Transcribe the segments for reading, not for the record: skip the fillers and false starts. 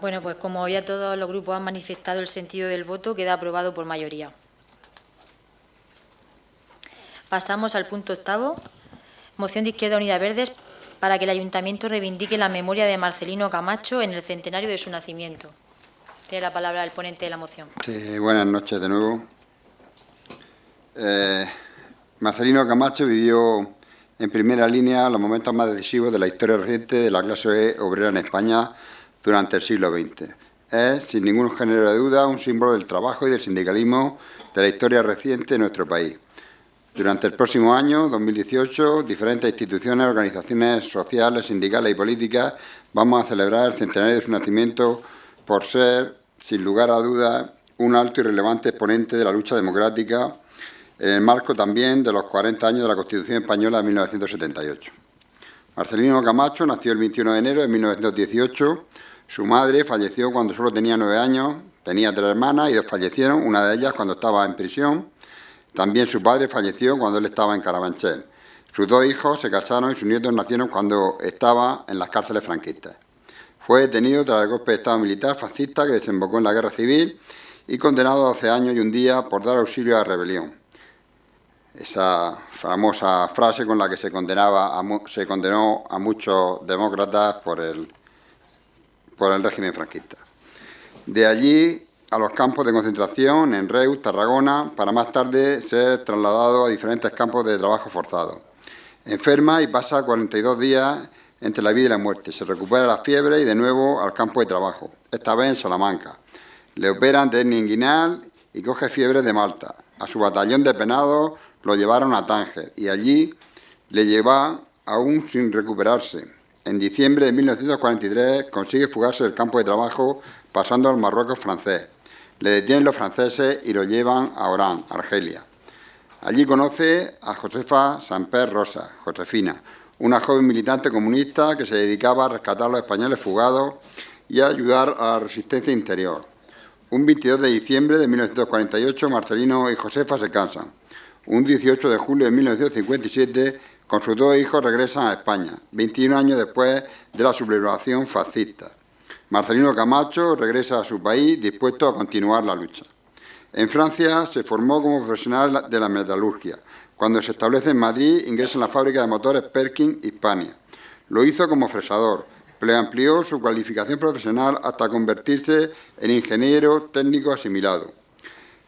Bueno, pues como ya todos los grupos han manifestado el sentido del voto, queda aprobado por mayoría. Pasamos al punto 8º. Moción de Izquierda Unida Verdes para que el Ayuntamiento reivindique la memoria de Marcelino Camacho en el centenario de su nacimiento. Tiene la palabra el ponente de la moción. Sí, buenas noches de nuevo. Marcelino Camacho vivió en primera línea los momentos más decisivos de la historia reciente de la clase obrera en España durante el siglo XX. Es, sin ningún género de duda, un símbolo del trabajo y del sindicalismo de la historia reciente de nuestro país. Durante el próximo año, 2018, diferentes instituciones, organizaciones sociales, sindicales y políticas vamos a celebrar el centenario de su nacimiento por ser, sin lugar a dudas, un alto y relevante exponente de la lucha democrática en el marco también de los 40 años de la Constitución Española de 1978. Marcelino Camacho nació el 21 de enero de 1918. Su madre falleció cuando solo tenía 9 años, tenía 3 hermanas y 2 fallecieron, una de ellas cuando estaba en prisión. También su padre falleció cuando él estaba en Carabanchel. Sus 2 hijos se casaron y sus nietos nacieron cuando estaba en las cárceles franquistas. Fue detenido tras el golpe de Estado militar fascista que desembocó en la Guerra Civil y condenado a 12 años y un día por dar auxilio a la rebelión. Esa famosa frase con la que se condenó a muchos demócratas por el régimen franquista. De allí a los campos de concentración en Reus, Tarragona, para más tarde ser trasladado a diferentes campos de trabajo forzado. Enferma y pasa 42 días entre la vida y la muerte. Se recupera la fiebre y de nuevo al campo de trabajo, esta vez en Salamanca. Le operan de hernia inguinal y coge fiebre de Malta. A su batallón de penados lo llevaron a Tánger y allí le lleva aún sin recuperarse. En diciembre de 1943 consigue fugarse del campo de trabajo pasando al Marruecos francés. Le detienen los franceses y lo llevan a Orán, Argelia. Allí conoce a Josefa Samper Rosa, Josefina, una joven militante comunista que se dedicaba a rescatar a los españoles fugados y a ayudar a la resistencia interior. Un 22 de diciembre de 1948, Marcelino y Josefa se casan. Un 18 de julio de 1957, con sus 2 hijos regresan a España, 21 años después de la sublevación fascista. Marcelino Camacho regresa a su país dispuesto a continuar la lucha. En Francia se formó como profesional de la metalurgia. Cuando se establece en Madrid, ingresa en la fábrica de motores Perkin Hispania. Lo hizo como fresador, pero amplió su cualificación profesional hasta convertirse en ingeniero técnico asimilado.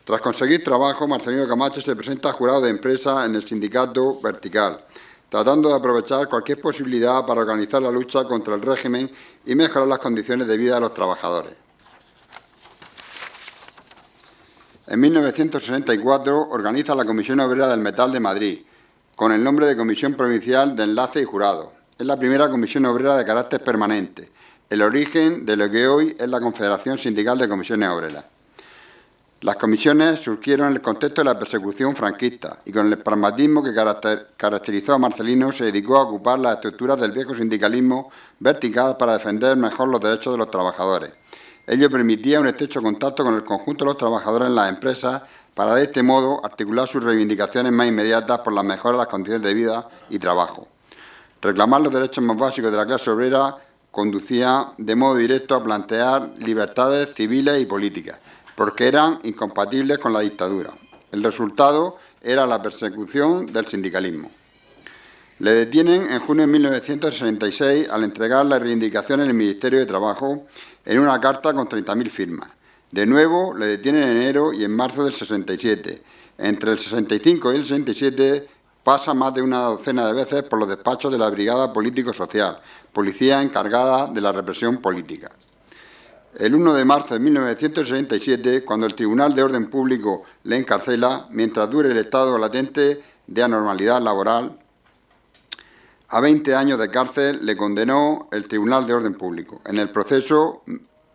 Tras conseguir trabajo, Marcelino Camacho se presenta a jurado de empresa en el sindicato Vertical, tratando de aprovechar cualquier posibilidad para organizar la lucha contra el régimen y mejorar las condiciones de vida de los trabajadores. En 1964 organiza la Comisión Obrera del Metal de Madrid, con el nombre de Comisión Provincial de Enlace y Jurado. Es la primera comisión obrera de carácter permanente, el origen de lo que hoy es la Confederación Sindical de Comisiones Obreras. Las comisiones surgieron en el contexto de la persecución franquista y con el pragmatismo que caracterizó a Marcelino se dedicó a ocupar las estructuras del viejo sindicalismo vertical para defender mejor los derechos de los trabajadores. Ello permitía un estrecho contacto con el conjunto de los trabajadores en las empresas para de este modo articular sus reivindicaciones más inmediatas por la mejora de las condiciones de vida y trabajo. Reclamar los derechos más básicos de la clase obrera conducía de modo directo a plantear libertades civiles y políticas, porque eran incompatibles con la dictadura. El resultado era la persecución del sindicalismo. Le detienen en junio de 1966 al entregar la reivindicación en el Ministerio de Trabajo en una carta con 30.000 firmas. De nuevo, le detienen en enero y en marzo del 67. Entre el 65 y el 67 pasa más de una docena de veces por los despachos de la Brigada Político-Social, policía encargada de la represión política. El 1 de marzo de 1967, cuando el Tribunal de Orden Público le encarcela, mientras dure el estado latente de anormalidad laboral, a 20 años de cárcel le condenó el Tribunal de Orden Público, en el proceso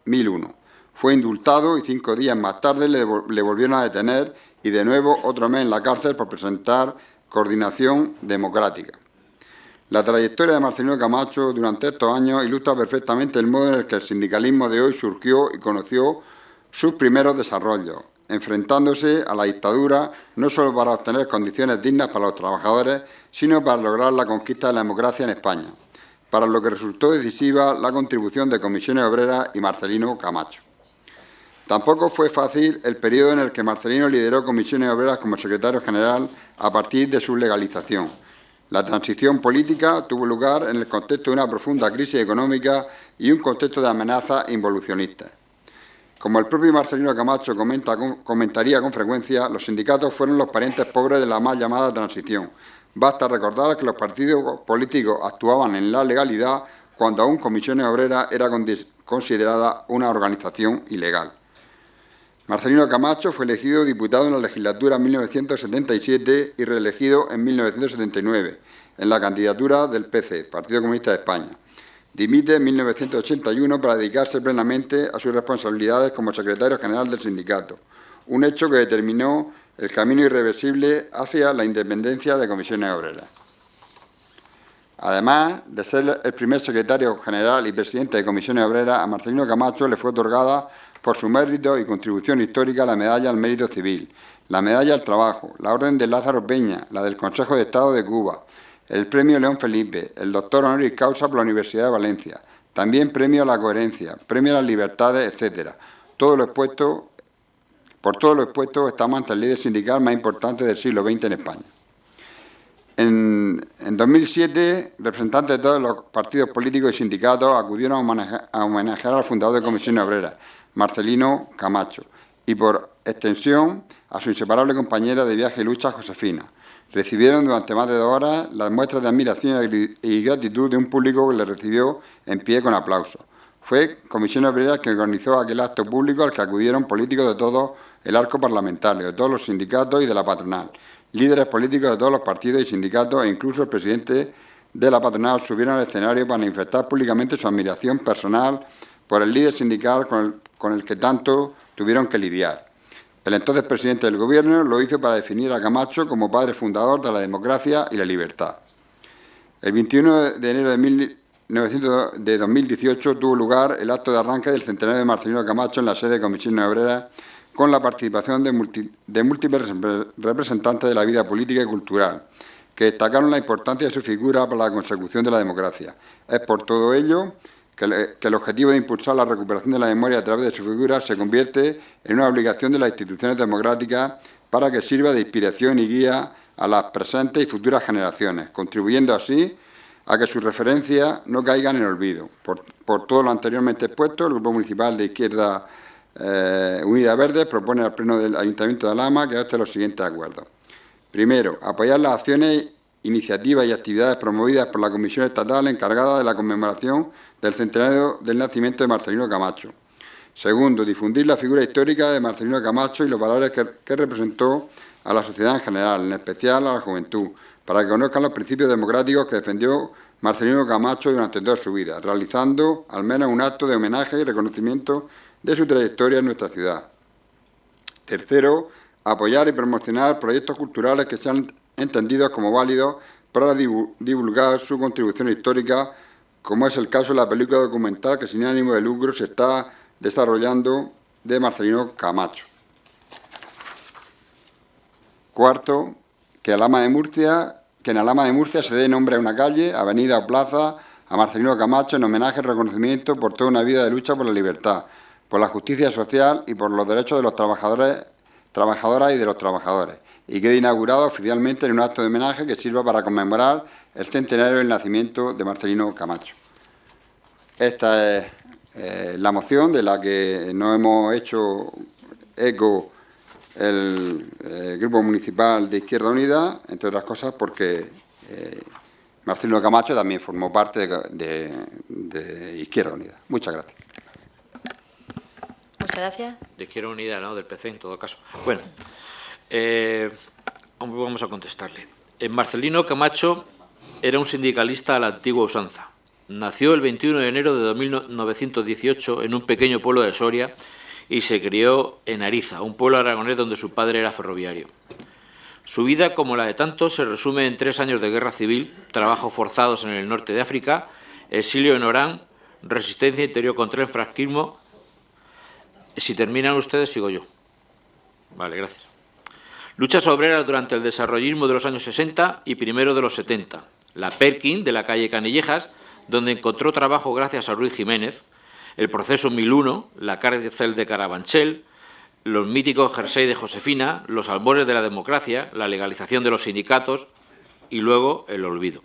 1001. Fue indultado y 5 días más tarde le volvieron a detener y de nuevo otro mes en la cárcel por presentar coordinación democrática. La trayectoria de Marcelino Camacho durante estos años ilustra perfectamente el modo en el que el sindicalismo de hoy surgió y conoció sus primeros desarrollos, enfrentándose a la dictadura no solo para obtener condiciones dignas para los trabajadores, sino para lograr la conquista de la democracia en España. para lo que resultó decisiva la contribución de Comisiones Obreras y Marcelino Camacho. Tampoco fue fácil el periodo en el que Marcelino lideró Comisiones Obreras como secretario general a partir de su legalización. La transición política tuvo lugar en el contexto de una profunda crisis económica y un contexto de amenazas involucionistas. Como el propio Marcelino Camacho comentaría con frecuencia, los sindicatos fueron los parientes pobres de la mal llamada transición. Basta recordar que los partidos políticos actuaban en la legalidad cuando aún Comisiones Obreras era considerada una organización ilegal. Marcelino Camacho fue elegido diputado en la legislatura en 1977 y reelegido en 1979 en la candidatura del PC, Partido Comunista de España. Dimite en 1981 para dedicarse plenamente a sus responsabilidades como secretario general del sindicato, un hecho que determinó el camino irreversible hacia la independencia de Comisiones Obreras. Además de ser el primer secretario general y presidente de Comisiones Obreras, a Marcelino Camacho le fue otorgada por su mérito y contribución histórica la Medalla al Mérito Civil, la Medalla al Trabajo, la Orden de Lázaro Peña, la del Consejo de Estado de Cuba, el Premio León Felipe, el Doctor Honoris Causa por la Universidad de Valencia, también Premio a la Coherencia, Premio a las Libertades, etc. Por todo lo expuesto, estamos ante el líder sindical más importante del siglo XX en España. En 2007, representantes de todos los partidos políticos y sindicatos acudieron a homenajear al fundador de Comisiones Obreras, Marcelino Camacho, y por extensión a su inseparable compañera de viaje y lucha, Josefina. Recibieron durante más de 2 horas las muestras de admiración y gratitud de un público que le recibió en pie con aplausos. Fue Comisiones Obreras que organizó aquel acto público al que acudieron políticos de todo el arco parlamentario, de todos los sindicatos y de la patronal, líderes políticos de todos los partidos y sindicatos e incluso el presidente de la patronal subieron al escenario para manifestar públicamente su admiración personal por el líder sindical con el que tanto tuvieron que lidiar. El entonces presidente del Gobierno lo hizo para definir a Camacho como padre fundador de la democracia y la libertad. El 21 de enero de 2018 tuvo lugar el acto de arranque del centenario de Marcelino Camacho en la sede de Comisiones Obreras, con la participación de múltiples representantes de la vida política y cultural, que destacaron la importancia de su figura para la consecución de la democracia. Es por todo ello que el objetivo de impulsar la recuperación de la memoria a través de su figura se convierte en una obligación de las instituciones democráticas para que sirva de inspiración y guía a las presentes y futuras generaciones, contribuyendo así a que sus referencias no caigan en olvido. Por todo lo anteriormente expuesto, el Grupo Municipal de Izquierda Unida Verdes propone al Pleno del Ayuntamiento de Alhama que adopte los siguientes acuerdos. Primero, apoyar las acciones, iniciativas y actividades promovidas por la Comisión Estatal encargada de la conmemoración del centenario del nacimiento de Marcelino Camacho. Segundo, difundir la figura histórica de Marcelino Camacho y los valores que representó a la sociedad en general, en especial a la juventud, para que conozcan los principios democráticos que defendió Marcelino Camacho durante toda su vida, realizando al menos un acto de homenaje y reconocimiento de su trayectoria en nuestra ciudad. Tercero, apoyar y promocionar proyectos culturales que sean entendidos como válidos para divulgar su contribución histórica, como es el caso de la película documental que sin ánimo de lucro se está desarrollando de Marcelino Camacho. Cuarto, que en Alhama de Murcia se dé nombre a una calle, avenida o plaza a Marcelino Camacho en homenaje y reconocimiento por toda una vida de lucha por la libertad, por la justicia social y por los derechos de los trabajadoras y de los trabajadores, y quede inaugurado oficialmente en un acto de homenaje que sirva para conmemorar el centenario del nacimiento de Marcelino Camacho. Esta es la moción de la que nos hemos hecho eco el Grupo Municipal de Izquierda Unida, entre otras cosas porque Marcelino Camacho también formó parte de Izquierda Unida. Muchas gracias. Muchas gracias. De Izquierda Unida, no, del PC en todo caso. Bueno, vamos a contestarle. Marcelino Camacho era un sindicalista a la antigua usanza. Nació el 21 de enero de 1918 en un pequeño pueblo de Soria y se crió en Ariza, un pueblo aragonés donde su padre era ferroviario. Su vida, como la de tantos, se resume en 3 años de guerra civil, trabajos forzados en el norte de África, exilio en Orán, resistencia interior contra el franquismo. Si terminan ustedes, sigo yo. Vale, gracias. Luchas obreras durante el desarrollismo de los años 60 y primero de los 70. La Perkin, de la calle Canillejas, donde encontró trabajo gracias a Ruiz Jiménez, el proceso 1001, la cárcel de Carabanchel, los míticos jersey de Josefina, los albores de la democracia, la legalización de los sindicatos y luego el olvido.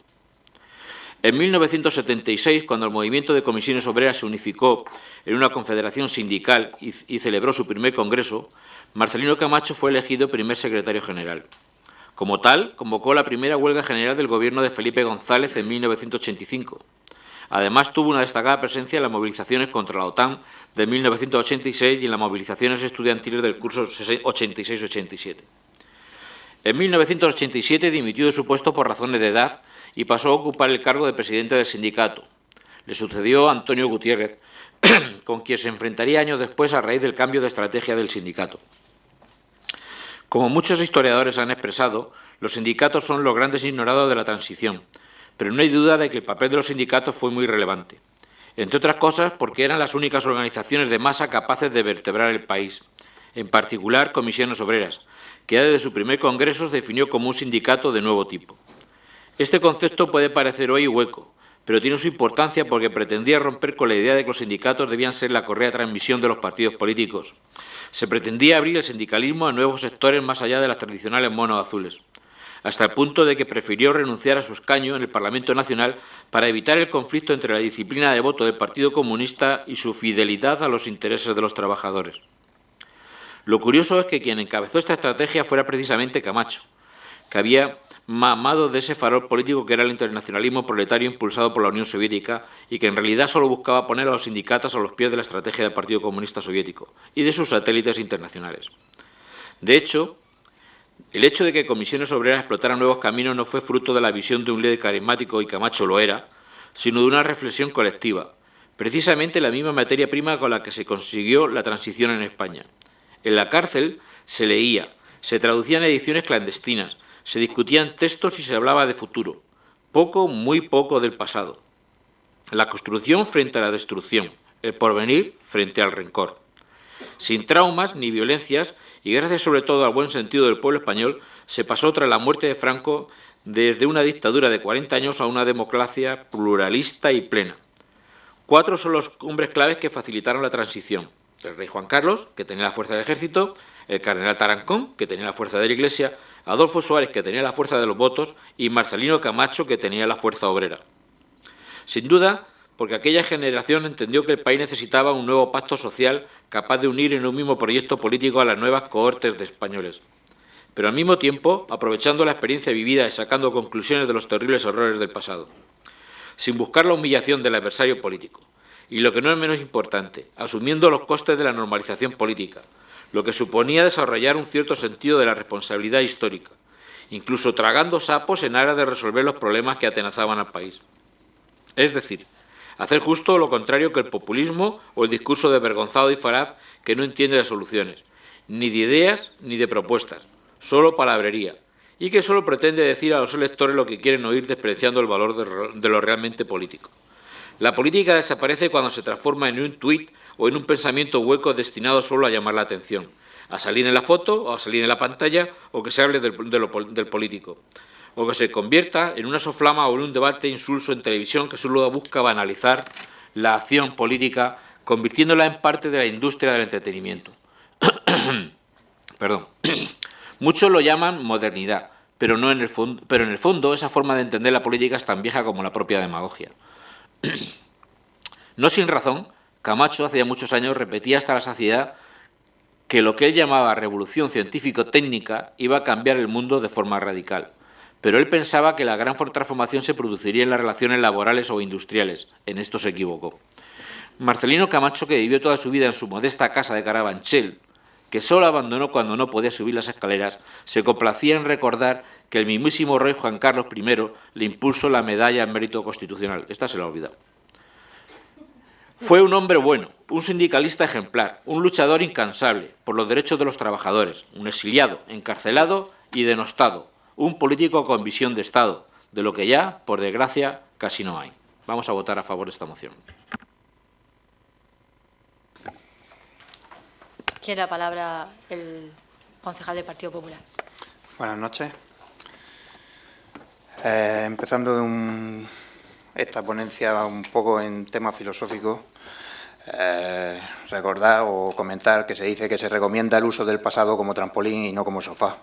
En 1976, cuando el movimiento de comisiones obreras se unificó en una confederación sindical y celebró su primer congreso, Marcelino Camacho fue elegido primer secretario general. Como tal, convocó la primera huelga general del gobierno de Felipe González en 1985. Además, tuvo una destacada presencia en las movilizaciones contra la OTAN de 1986 y en las movilizaciones estudiantiles del curso 86-87. En 1987 dimitió de su puesto por razones de edad y pasó a ocupar el cargo de presidente del sindicato. Le sucedió Antonio Gutiérrez, con quien se enfrentaría años después a raíz del cambio de estrategia del sindicato. Como muchos historiadores han expresado, los sindicatos son los grandes ignorados de la transición, pero no hay duda de que el papel de los sindicatos fue muy relevante. Entre otras cosas, porque eran las únicas organizaciones de masa capaces de vertebrar el país, en particular Comisiones Obreras, que ya desde su primer congreso se definió como un sindicato de nuevo tipo. Este concepto puede parecer hoy hueco, pero tiene su importancia porque pretendía romper con la idea de que los sindicatos debían ser la correa de transmisión de los partidos políticos. Se pretendía abrir el sindicalismo a nuevos sectores más allá de las tradicionales monos azules, hasta el punto de que prefirió renunciar a su escaño en el Parlamento Nacional para evitar el conflicto entre la disciplina de voto del Partido Comunista y su fidelidad a los intereses de los trabajadores. Lo curioso es que quien encabezó esta estrategia fuera precisamente Camacho, que había mamado de ese farol político que era el internacionalismo proletario impulsado por la Unión Soviética y que en realidad solo buscaba poner a los sindicatos a los pies de la estrategia del Partido Comunista Soviético y de sus satélites internacionales. De hecho, el hecho de que Comisiones Obreras explotaran nuevos caminos no fue fruto de la visión de un líder carismático, y Camacho lo era, sino de una reflexión colectiva, precisamente la misma materia prima con la que se consiguió la transición en España. En la cárcel se leía, se traducían ediciones clandestinas, se discutían textos y se hablaba de futuro, poco, muy poco del pasado. La construcción frente a la destrucción, el porvenir frente al rencor. Sin traumas ni violencias, y gracias sobre todo al buen sentido del pueblo español, se pasó tras la muerte de Franco desde una dictadura de 40 años a una democracia pluralista y plena. 4 son los hombres claves que facilitaron la transición: el rey Juan Carlos, que tenía la fuerza del ejército; el cardenal Tarancón, que tenía la fuerza de la Iglesia; Adolfo Suárez, que tenía la fuerza de los votos; y Marcelino Camacho, que tenía la fuerza obrera. Sin duda, porque aquella generación entendió que el país necesitaba un nuevo pacto social capaz de unir en un mismo proyecto político a las nuevas cohortes de españoles. Pero al mismo tiempo, aprovechando la experiencia vivida y sacando conclusiones de los terribles errores del pasado, sin buscar la humillación del adversario político. Y lo que no es menos importante, asumiendo los costes de la normalización política, lo que suponía desarrollar un cierto sentido de la responsabilidad histórica, incluso tragando sapos en aras de resolver los problemas que atenazaban al país. Es decir, hacer justo lo contrario que el populismo o el discurso de Vergonzado y Falaz, que no entiende de soluciones, ni de ideas ni de propuestas, solo palabrería, y que solo pretende decir a los electores lo que quieren oír, despreciando el valor de lo realmente político. La política desaparece cuando se transforma en un tuit o en un pensamiento hueco destinado solo a llamar la atención, a salir en la foto o a salir en la pantalla, o que se hable del político, o que se convierta en una soflama o en un debate insulso en televisión que solo busca banalizar la acción política, convirtiéndola en parte de la industria del entretenimiento. Perdón. Muchos lo llaman modernidad, pero en el fondo esa forma de entender la política es tan vieja como la propia demagogia. No sin razón, Camacho hacía muchos años repetía hasta la saciedad que lo que él llamaba revolución científico-técnica iba a cambiar el mundo de forma radical. Pero él pensaba que la gran transformación se produciría en las relaciones laborales o industriales. En esto se equivocó. Marcelino Camacho, que vivió toda su vida en su modesta casa de Carabanchel, que solo abandonó cuando no podía subir las escaleras, se complacía en recordar que el mismísimo rey Juan Carlos I le impuso la medalla al mérito constitucional. Esta se la ha olvidado. Fue un hombre bueno, un sindicalista ejemplar, un luchador incansable por los derechos de los trabajadores, un exiliado, encarcelado y denostado, un político con visión de Estado, de lo que ya, por desgracia, casi no hay. Vamos a votar a favor de esta moción. Tiene la palabra el concejal del Partido Popular. Buenas noches. Empezando de un esta ponencia un poco en temas filosóficos, recordar o comentar que se dice que se recomienda el uso del pasado como trampolín y no como sofá,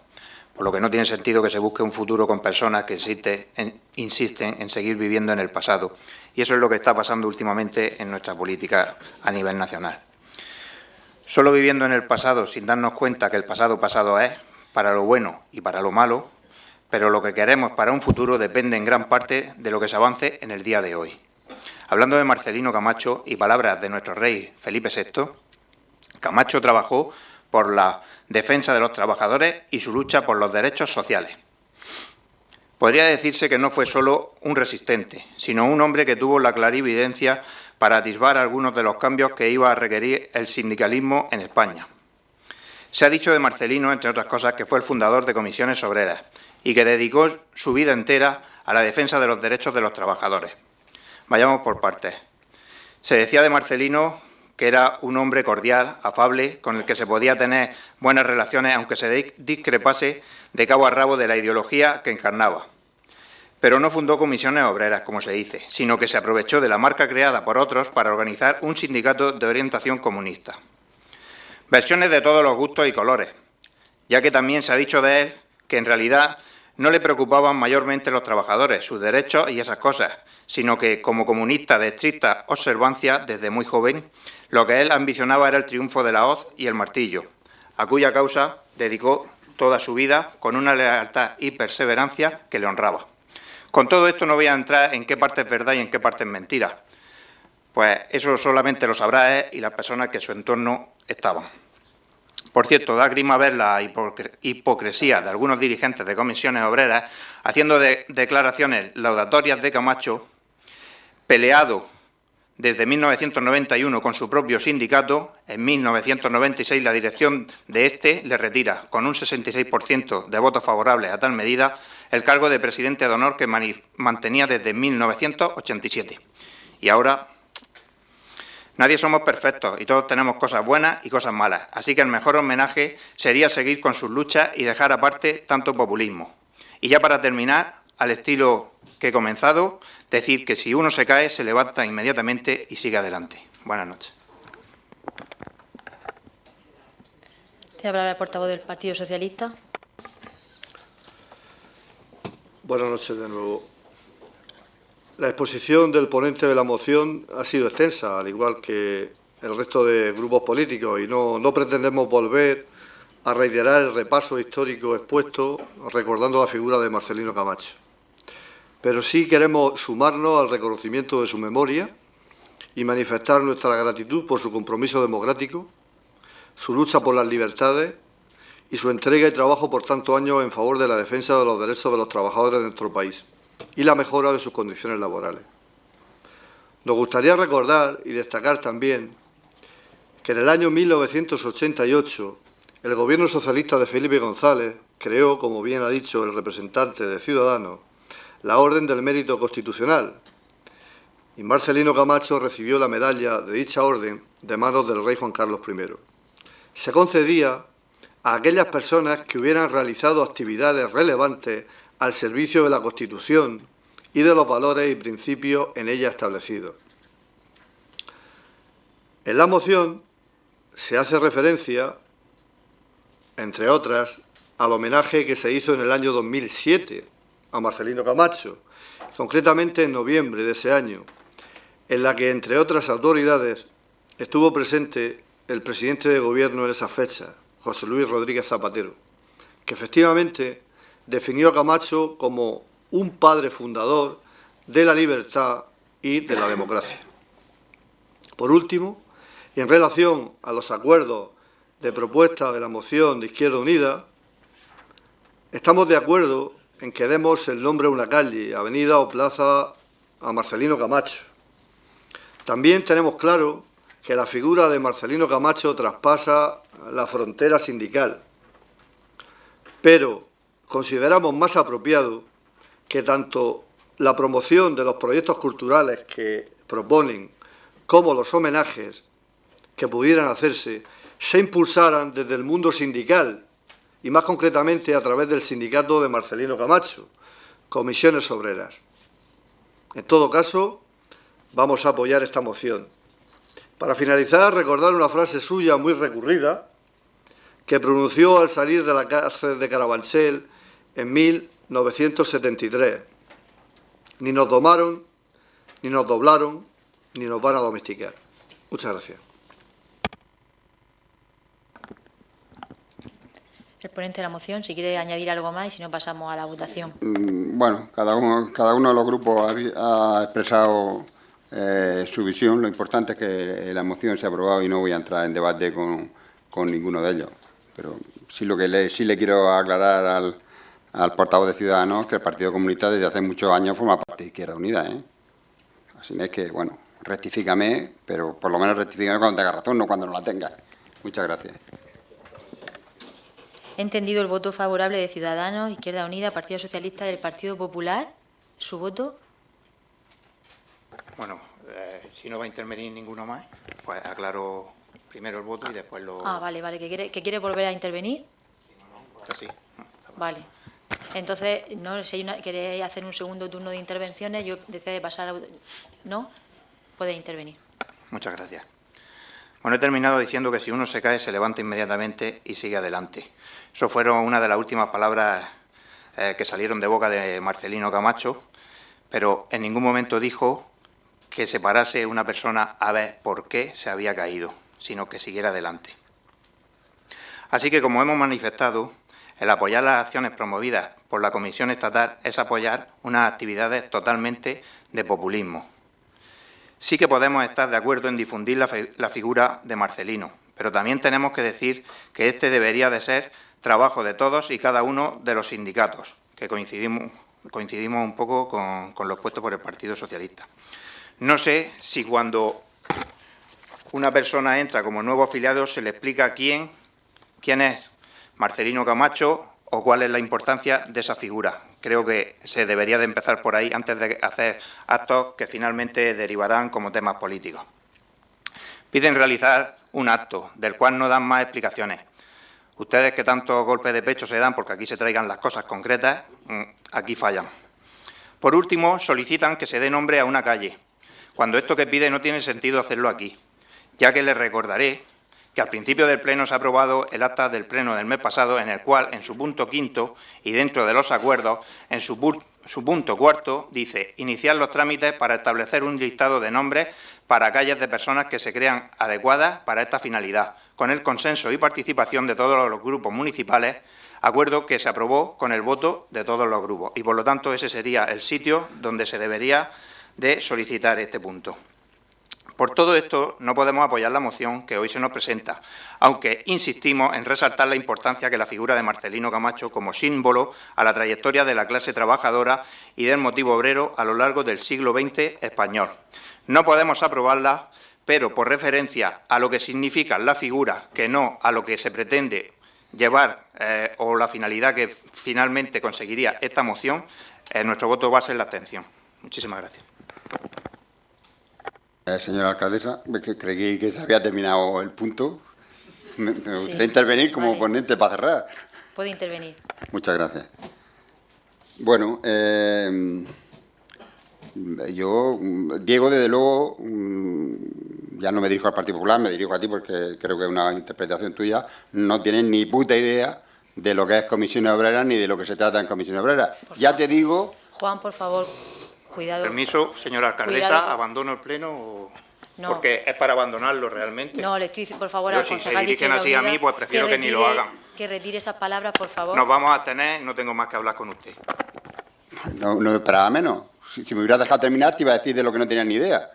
por lo que no tiene sentido que se busque un futuro con personas que insisten en seguir viviendo en el pasado. Y eso es lo que está pasando últimamente en nuestra política a nivel nacional. Solo viviendo en el pasado sin darnos cuenta que el pasado es, para lo bueno y para lo malo, pero lo que queremos para un futuro depende en gran parte de lo que se avance en el día de hoy. Hablando de Marcelino Camacho y palabras de nuestro rey Felipe VI, Camacho trabajó por la defensa de los trabajadores y su lucha por los derechos sociales. Podría decirse que no fue solo un resistente, sino un hombre que tuvo la clarividencia para atisbar algunos de los cambios que iba a requerir el sindicalismo en España. Se ha dicho de Marcelino, entre otras cosas, que fue el fundador de Comisiones Obreras y que dedicó su vida entera a la defensa de los derechos de los trabajadores. Vayamos por partes. Se decía de Marcelino que era un hombre cordial, afable, con el que se podía tener buenas relaciones, aunque se discrepase de cabo a rabo de la ideología que encarnaba. Pero no fundó comisiones obreras, como se dice, sino que se aprovechó de la marca creada por otros para organizar un sindicato de orientación comunista. Versiones de todos los gustos y colores, ya que también se ha dicho de él que en realidad no le preocupaban mayormente los trabajadores, sus derechos y esas cosas, sino que, como comunista de estricta observancia desde muy joven, lo que él ambicionaba era el triunfo de la hoz y el martillo, a cuya causa dedicó toda su vida con una lealtad y perseverancia que le honraba. Con todo esto no voy a entrar en qué parte es verdad y en qué parte es mentira, pues eso solamente lo sabrá él y las personas que en su entorno estaban. Por cierto, da grima ver la hipocresía de algunos dirigentes de comisiones obreras haciendo declaraciones laudatorias de Camacho, peleado desde 1991 con su propio sindicato. En 1996 la dirección de este le retira, con un 66% de votos favorables a tal medida, el cargo de presidente de honor que mantenía desde 1987. Y ahora, nadie somos perfectos y todos tenemos cosas buenas y cosas malas, así que el mejor homenaje sería seguir con sus luchas y dejar aparte tanto populismo. Y ya para terminar, al estilo que he comenzado, decir que si uno se cae, se levanta inmediatamente y sigue adelante. Buenas noches. Te hablará el portavoz del Partido Socialista. Buenas noches de nuevo. La exposición del ponente de la moción ha sido extensa, al igual que el resto de grupos políticos, y no pretendemos volver a reiterar el repaso histórico expuesto recordando la figura de Marcelino Camacho. Pero sí queremos sumarnos al reconocimiento de su memoria y manifestar nuestra gratitud por su compromiso democrático, su lucha por las libertades y su entrega y trabajo por tantos años en favor de la defensa de los derechos de los trabajadores de nuestro país y la mejora de sus condiciones laborales. Nos gustaría recordar y destacar también que en el año 1988 el Gobierno socialista de Felipe González creó, como bien ha dicho el representante de Ciudadanos, la Orden del Mérito Constitucional, y Marcelino Camacho recibió la medalla de dicha orden de manos del rey Juan Carlos I. Se concedía a aquellas personas que hubieran realizado actividades relevantes al servicio de la Constitución y de los valores y principios en ella establecidos. En la moción se hace referencia, entre otras, al homenaje que se hizo en el año 2007 a Marcelino Camacho, concretamente en noviembre de ese año, en la que, entre otras autoridades, estuvo presente el presidente de Gobierno en esa fecha, José Luis Rodríguez Zapatero, que efectivamente definió a Camacho como un padre fundador de la libertad y de la democracia. Por último, y en relación a los acuerdos de propuesta de la moción de Izquierda Unida, estamos de acuerdo en que demos el nombre a una calle, avenida o plaza a Marcelino Camacho. También tenemos claro que la figura de Marcelino Camacho traspasa la frontera sindical, pero consideramos más apropiado que tanto la promoción de los proyectos culturales que proponen como los homenajes que pudieran hacerse se impulsaran desde el mundo sindical y más concretamente a través del sindicato de Marcelino Camacho, Comisiones Obreras. En todo caso, vamos a apoyar esta moción. Para finalizar, recordar una frase suya muy recurrida que pronunció al salir de la cárcel de Carabanchel en 1973. Ni nos domaron, ni nos doblaron, ni nos van a domesticar. Muchas gracias. El ponente de la moción, si quiere añadir algo más y si no pasamos a la votación. Bueno, cada uno de los grupos ha expresado su visión. Lo importante es que la moción se ha aprobado y no voy a entrar en debate con ninguno de ellos. Pero sí lo que sí le quiero aclarar al portavoz de Ciudadanos que el Partido Comunista desde hace muchos años forma parte de Izquierda Unida, ¿eh? Así es que, bueno, rectifícame, pero por lo menos rectifícame cuando tenga razón, no cuando no la tenga. Muchas gracias. He entendido el voto favorable de Ciudadanos, Izquierda Unida, Partido Socialista y del Partido Popular. ¿Su voto? Bueno, si no va a intervenir ninguno más, pues aclaro primero el voto y después lo... Ah, vale, ¿que quiere volver a intervenir? Así. Vale. Entonces, no, si queréis hacer un segundo turno de intervenciones, yo deseo pasar a... ¿No? Puede intervenir. Muchas gracias. Bueno, he terminado diciendo que si uno se cae, se levanta inmediatamente y sigue adelante. Eso fueron una de las últimas palabras que salieron de boca de Marcelino Camacho, pero en ningún momento dijo que se parase una persona a ver por qué se había caído, sino que siguiera adelante. Así que, como hemos manifestado, el apoyar las acciones promovidas por la Comisión Estatal es apoyar unas actividades totalmente de populismo. Sí que podemos estar de acuerdo en difundir la figura de Marcelino, pero también tenemos que decir que este debería de ser trabajo de todos y cada uno de los sindicatos, que coincidimos un poco con lo expuesto por el Partido Socialista. No sé si cuando una persona entra como nuevo afiliado se le explica quién es Marcelino Camacho o cuál es la importancia de esa figura. Creo que se debería de empezar por ahí antes de hacer actos que finalmente derivarán como temas políticos. Piden realizar un acto del cual no dan más explicaciones. Ustedes que tantos golpes de pecho se dan porque aquí se traigan las cosas concretas, aquí fallan. Por último, solicitan que se dé nombre a una calle, cuando esto que pide no tiene sentido hacerlo aquí, ya que les recordaré que al principio del Pleno se ha aprobado el acta del Pleno del mes pasado, en el cual, en su punto quinto y dentro de los acuerdos, en su punto cuarto, dice iniciar los trámites para establecer un listado de nombres para calles de personas que se crean adecuadas para esta finalidad, con el consenso y participación de todos los grupos municipales, acuerdo que se aprobó con el voto de todos los grupos. Y, por lo tanto, ese sería el sitio donde se debería de solicitar este punto. Por todo esto, no podemos apoyar la moción que hoy se nos presenta, aunque insistimos en resaltar la importancia que la figura de Marcelino Camacho como símbolo a la trayectoria de la clase trabajadora y del motivo obrero a lo largo del siglo XX español. No podemos aprobarla, pero por referencia a lo que significa la figura, que no a lo que se pretende llevar o la finalidad que finalmente conseguiría esta moción, nuestro voto va a ser la abstención. Muchísimas gracias. Señora alcaldesa, que creí que se había terminado el punto. Me gustaría Sí, intervenir como vale. ponente para cerrar. Puede intervenir. Muchas gracias. Bueno, yo, Diego, desde luego, ya no me dirijo al Partido Popular, me dirijo a ti porque creo que es una interpretación tuya, no tienes ni puta idea de lo que es Comisiones Obreras ni de lo que se trata en Comisiones Obreras. Ya te digo... Juan, por favor, cuidado. Permiso, señora alcaldesa, Cuidado. ¿abandono el pleno o...? No. Porque es para abandonarlo realmente. No, le estoy, por favor, Yo, al si se concejal de dirigen Izquierda así a Unida mí, pues prefiero que ni lo hagan. Que retire esas palabras, por favor. Nos vamos a abstener, no tengo más que hablar con usted. No me esperaba menos. Si me hubieras dejado terminar, te iba a decir de lo que no tenías ni idea.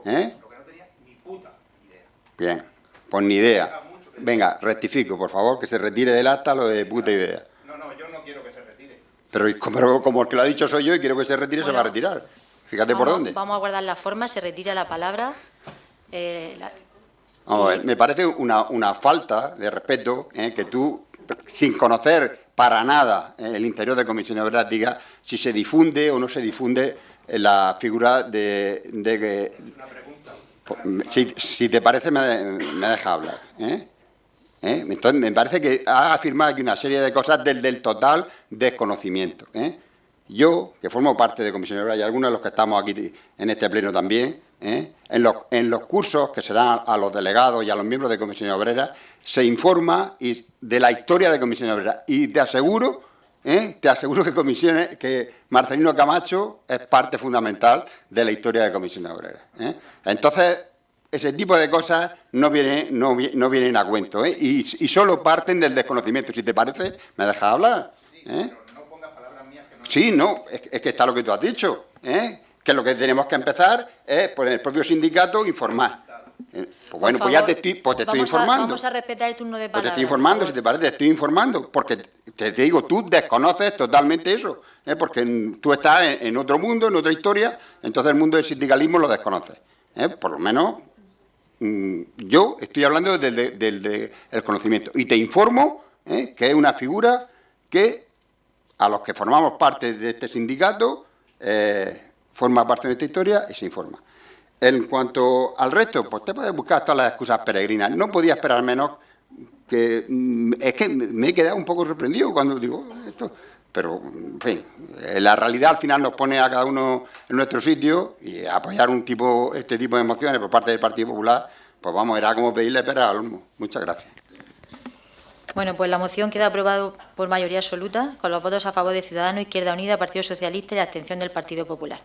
¿Eh? Lo que no tenía ni puta idea. Bien, pues ni idea. Venga, rectifico, por favor, que se retire del acta lo de puta idea. No, yo no quiero que se retire. Pero como el que lo ha dicho soy yo y quiero que se retire, se va a retirar. Fíjate por dónde. Vamos a guardar la forma, se retira la palabra. Vamos a ver, me parece una falta de respeto que tú, sin conocer para nada el interior de Comisiones Obreras, digas si se difunde o no se difunde la figura de que... Si te parece, me deja hablar. Entonces, me parece que ha afirmado aquí una serie de cosas del total desconocimiento. yo, que formo parte de Comisiones Obreras, y algunos de los que estamos aquí en este pleno también, en los cursos que se dan a los delegados y a los miembros de Comisiones Obreras, se informa de la historia de Comisiones Obreras. Y te aseguro que Marcelino Camacho es parte fundamental de la historia de Comisiones Obreras. Entonces, ese tipo de cosas no vienen a cuento, y solo parten del desconocimiento. Si te parece, ¿me dejas hablar? Sí, no, es que está lo que tú has dicho, que lo que tenemos que empezar es por el propio sindicato informar. Pues bueno, favor, pues ya te estoy informando. Vamos a respetar el turno de palabra. Pues te estoy informando, si te parece, te estoy informando, porque te digo, tú desconoces totalmente eso, porque tú estás en otro mundo, en otra historia, entonces el mundo del sindicalismo lo desconoces. Por lo menos yo estoy hablando del conocimiento. Y te informo que es una figura que a los que formamos parte de este sindicato forma parte de esta historia y se informa. En cuanto al resto, pues te puedes buscar todas las excusas peregrinas. No podía esperar menos que... Es que me he quedado un poco sorprendido cuando digo esto. Pero, en fin, la realidad al final nos pone a cada uno en nuestro sitio y apoyar este tipo de emociones por parte del Partido Popular, pues vamos, era como pedirle peras al olmo. Muchas gracias. Bueno, pues la moción queda aprobada por mayoría absoluta, con los votos a favor de Ciudadanos, Izquierda Unida, Partido Socialista y la abstención del Partido Popular.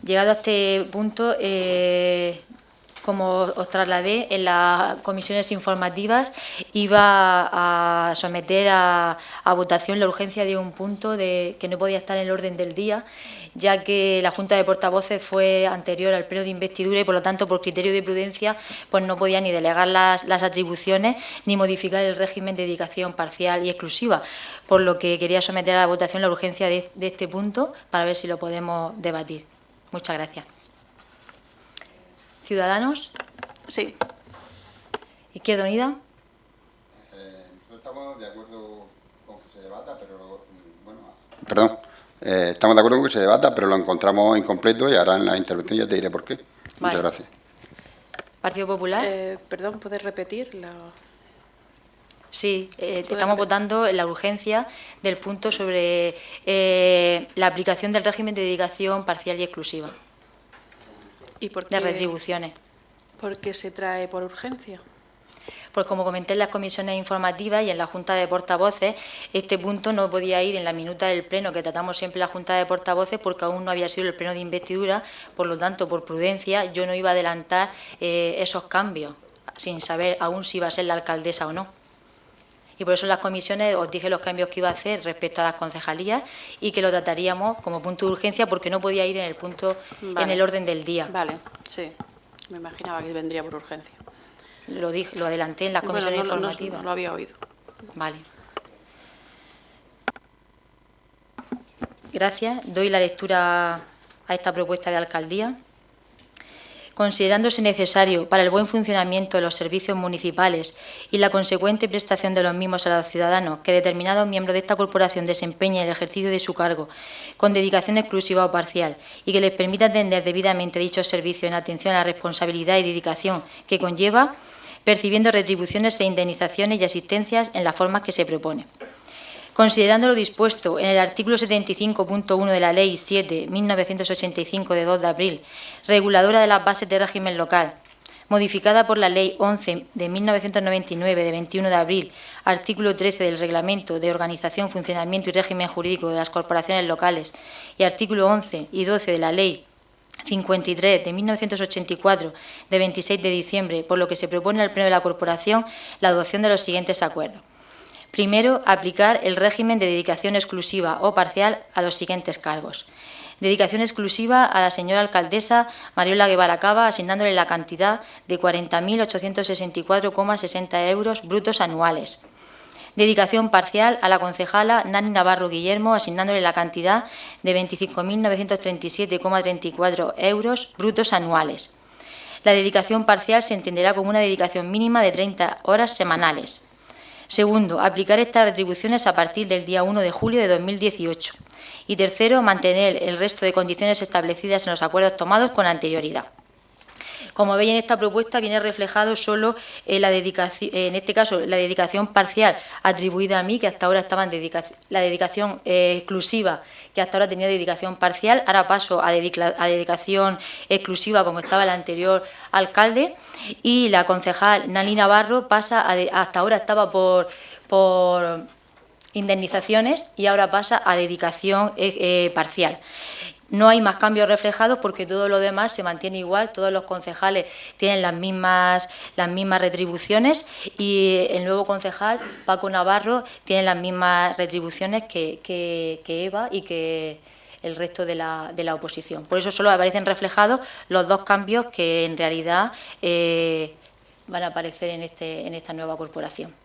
Llegado a este punto, como os trasladé, en las comisiones informativas iba a someter a votación la urgencia de un punto que no podía estar en el orden del día, ya que la Junta de Portavoces fue anterior al pleno de investidura y, por lo tanto, por criterio de prudencia, pues no podía ni delegar las atribuciones ni modificar el régimen de dedicación parcial y exclusiva, por lo que quería someter a la votación la urgencia de este punto para ver si lo podemos debatir. Muchas gracias. ¿Ciudadanos? Sí. ¿Izquierda Unida? Nosotros estamos de acuerdo con que se debata, pero bueno, estamos de acuerdo con que se debata, pero lo encontramos incompleto y ahora en la intervención ya te diré por qué. Muchas gracias. ¿Partido Popular? Perdón, ¿puedes repetir la...? Sí, estamos votando la urgencia del punto sobre la aplicación del régimen de dedicación parcial y exclusiva. ¿Y por qué, de retribuciones? ¿Por qué se trae por urgencia? Pues como comenté en las comisiones informativas y en la Junta de Portavoces, este punto no podía ir en la minuta del Pleno que tratamos siempre en la Junta de Portavoces porque aún no había sido el Pleno de investidura, por lo tanto, por prudencia, yo no iba a adelantar esos cambios, sin saber aún si iba a ser la alcaldesa o no. Y por eso en las comisiones os dije los cambios que iba a hacer respecto a las concejalías y que lo trataríamos como punto de urgencia porque no podía ir en el punto, en el orden del día. Vale, sí. Me imaginaba que vendría por urgencia. Lo adelanté en las comisiones informativas. No lo había oído. Vale. Gracias. Doy la lectura a esta propuesta de alcaldía. Considerándose necesario para el buen funcionamiento de los servicios municipales y la consecuente prestación de los mismos a los ciudadanos que determinados miembros de esta corporación desempeñen el ejercicio de su cargo con dedicación exclusiva o parcial y que les permita atender debidamente dichos servicios en atención a la responsabilidad y dedicación que conlleva, percibiendo retribuciones e indemnizaciones y asistencias en las formas que se propone. Considerando lo dispuesto en el artículo 75.1 de la Ley 7/1985 de 2 de abril, reguladora de las bases de régimen local, modificada por la Ley 11 de 1999 de 21 de abril, artículo 13 del Reglamento de Organización, Funcionamiento y Régimen Jurídico de las Corporaciones Locales y artículo 11 y 12 de la Ley 53 de 1984 de 26 de diciembre, por lo que se propone al Pleno de la Corporación la adopción de los siguientes acuerdos. Primero, aplicar el régimen de dedicación exclusiva o parcial a los siguientes cargos. Dedicación exclusiva a la señora alcaldesa Mariola Guevara Cava, asignándole la cantidad de 40.864,60 euros brutos anuales. Dedicación parcial a la concejala Nani Navarro Guillermo, asignándole la cantidad de 25.937,34 euros brutos anuales. La dedicación parcial se entenderá como una dedicación mínima de 30 horas semanales. Segundo, aplicar estas retribuciones a partir del día 1 de julio de 2018. Y tercero, mantener el resto de condiciones establecidas en los acuerdos tomados con anterioridad. Como veis, en esta propuesta viene reflejado solo la dedicación, en este caso la dedicación parcial atribuida a mí, que hasta ahora estaba en la dedicación exclusiva, que hasta ahora tenía dedicación parcial, ahora paso a dedicación exclusiva como estaba el anterior alcalde, y la concejal Nali Navarro pasa hasta ahora estaba por indemnizaciones y ahora pasa a dedicación parcial. No hay más cambios reflejados porque todo lo demás se mantiene igual, todos los concejales tienen las mismas retribuciones y el nuevo concejal, Paco Navarro, tiene las mismas retribuciones que Eva y que el resto de la oposición. Por eso solo aparecen reflejados los dos cambios que en realidad van a aparecer en esta nueva corporación.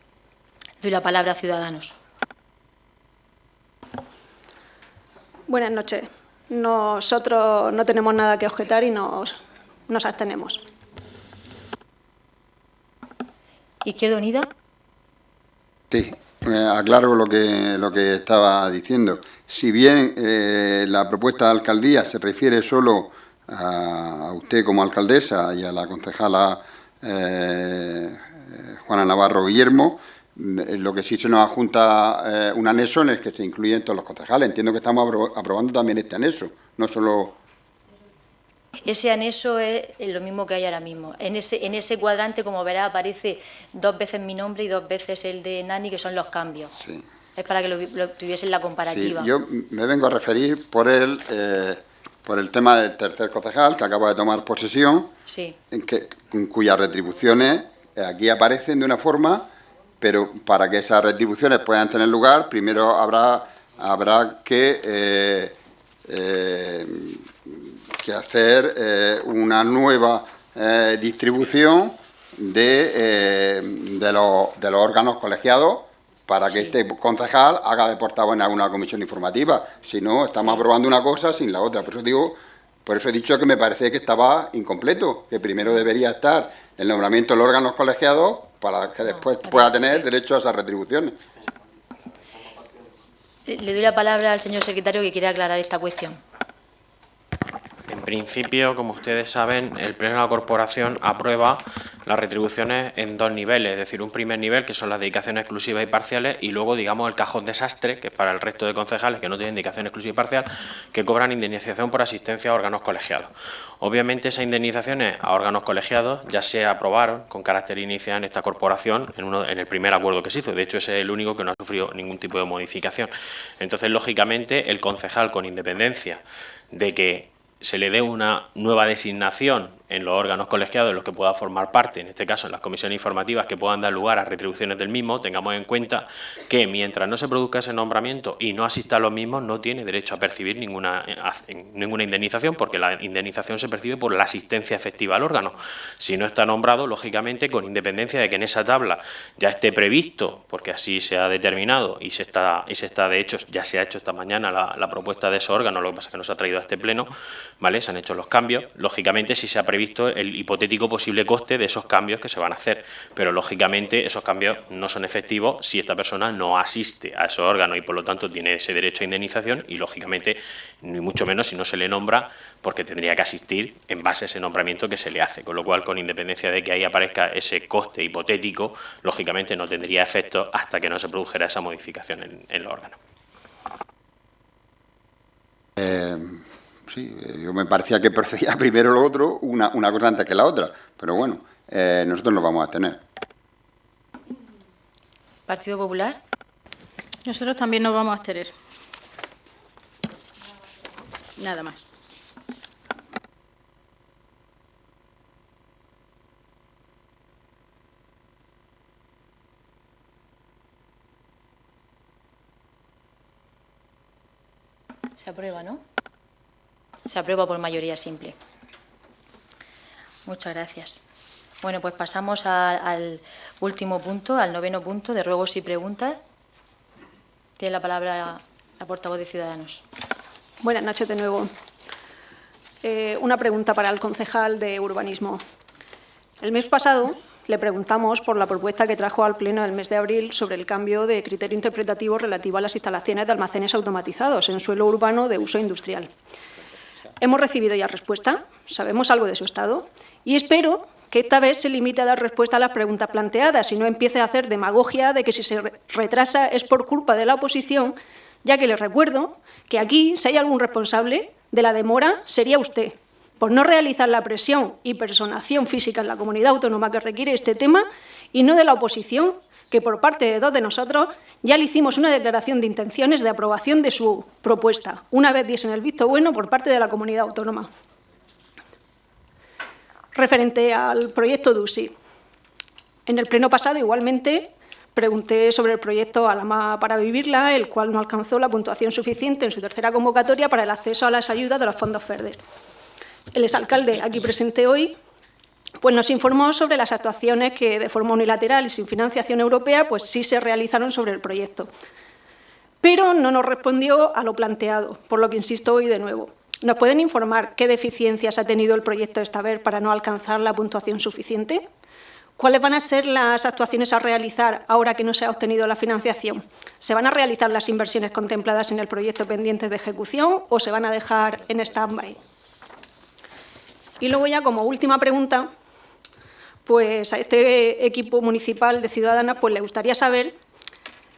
Doy la palabra a Ciudadanos. Buenas noches. Nosotros no tenemos nada que objetar y nos abstenemos. ¿Izquierda Unida? Sí, aclaro lo que estaba diciendo. Si bien la propuesta de alcaldía se refiere solo a usted como alcaldesa y a la concejala Juana Navarro Guillermo, lo que sí se nos adjunta un anexo en el que se incluyen todos los concejales. Entiendo que estamos aprobando también este anexo, no solo... Ese anexo es lo mismo que hay ahora mismo. En ese cuadrante, como verás, aparece 2 veces mi nombre y 2 veces el de Nani, que son los cambios. Sí. Es para que lo tuviesen la comparativa. Sí, yo me vengo a referir por el tema del tercer concejal, que acaba de tomar posesión, sí, cuyas retribuciones aquí aparecen de una forma... Pero para que esas retribuciones puedan tener lugar, primero habrá que hacer una nueva distribución de los órganos colegiados para que este concejal haga de portavoz en alguna comisión informativa. Si no, estamos aprobando una cosa sin la otra. Por eso he dicho que me parece que estaba incompleto, que primero debería estar el nombramiento de los órganos colegiados para que después pueda tener derecho a esas retribuciones. Le doy la palabra al señor secretario que quiere aclarar esta cuestión. En principio, como ustedes saben, el Pleno de la Corporación aprueba las retribuciones en 2 niveles, es decir, un primer nivel que son las dedicaciones exclusivas y parciales y luego, digamos, el cajón desastre, que es para el resto de concejales que no tienen dedicación exclusiva y parcial, que cobran indemnización por asistencia a órganos colegiados. Obviamente, esas indemnizaciones a órganos colegiados ya se aprobaron con carácter inicial en esta corporación en el primer acuerdo que se hizo. De hecho, ese es el único que no ha sufrido ningún tipo de modificación. Entonces, lógicamente, el concejal, con independencia de que se le dé una nueva designación en los órganos colegiados en los que pueda formar parte, en este caso en las comisiones informativas que puedan dar lugar a retribuciones del mismo, tengamos en cuenta que mientras no se produzca ese nombramiento y no asista a los mismos, no tiene derecho a percibir ninguna indemnización, porque la indemnización se percibe por la asistencia efectiva al órgano. Si no está nombrado, lógicamente, con independencia de que en esa tabla ya esté previsto, porque así se ha determinado y se está de hecho, ya se ha hecho esta mañana la propuesta de esos órganos, lo que pasa es que no se ha traído a este pleno, ¿vale? Se han hecho los cambios, lógicamente si se ha previsto el hipotético posible coste de esos cambios que se van a hacer, pero lógicamente esos cambios no son efectivos si esta persona no asiste a esos órganos y por lo tanto tiene ese derecho a indemnización y lógicamente ni mucho menos si no se le nombra porque tendría que asistir en base a ese nombramiento que se le hace, con lo cual con independencia de que ahí aparezca ese coste hipotético, lógicamente no tendría efecto hasta que no se produjera esa modificación en los órganos. Sí, yo me parecía que procedía primero lo otro, una cosa antes que la otra, pero bueno, nosotros nos vamos a abstener. ¿Partido Popular? Nosotros también nos vamos a abstener. Nada más. Se aprueba, ¿no? Se aprueba por mayoría simple. Muchas gracias. Bueno, pues pasamos al último punto, al 9º punto de ruegos y preguntas. Tiene la palabra la portavoz de Ciudadanos. Buenas noches de nuevo. Una pregunta para el concejal de Urbanismo. El mes pasado le preguntamos por la propuesta que trajo al Pleno el mes de abril sobre el cambio de criterio interpretativo relativo a las instalaciones de almacenes automatizados en suelo urbano de uso industrial. Hemos recibido ya respuesta, sabemos algo de su estado y espero que esta vez se limite a dar respuesta a las preguntas planteadas y no empiece a hacer demagogia de que si se retrasa es por culpa de la oposición, ya que les recuerdo que aquí, si hay algún responsable de la demora, sería usted, por no realizar la presión y personación física en la comunidad autónoma que requiere este tema y no de la oposición, que por parte de 2 de nosotros ya le hicimos una declaración de intenciones de aprobación de su propuesta, una vez diesen el visto bueno por parte de la comunidad autónoma. Referente al proyecto DUSI. En el pleno pasado, igualmente, pregunté sobre el proyecto Alhama para vivirla, el cual no alcanzó la puntuación suficiente en su tercera convocatoria para el acceso a las ayudas de los fondos FEDER. El exalcalde, aquí presente hoy, pues nos informó sobre las actuaciones que, de forma unilateral y sin financiación europea, pues sí se realizaron sobre el proyecto. Pero no nos respondió a lo planteado, por lo que insisto hoy de nuevo. ¿Nos pueden informar qué deficiencias ha tenido el proyecto Estaber para no alcanzar la puntuación suficiente? ¿Cuáles van a ser las actuaciones a realizar ahora que no se ha obtenido la financiación? ¿Se van a realizar las inversiones contempladas en el proyecto pendientes de ejecución o se van a dejar en stand-by? Y luego ya como última pregunta, pues a este equipo municipal de Ciudadanas pues le gustaría saber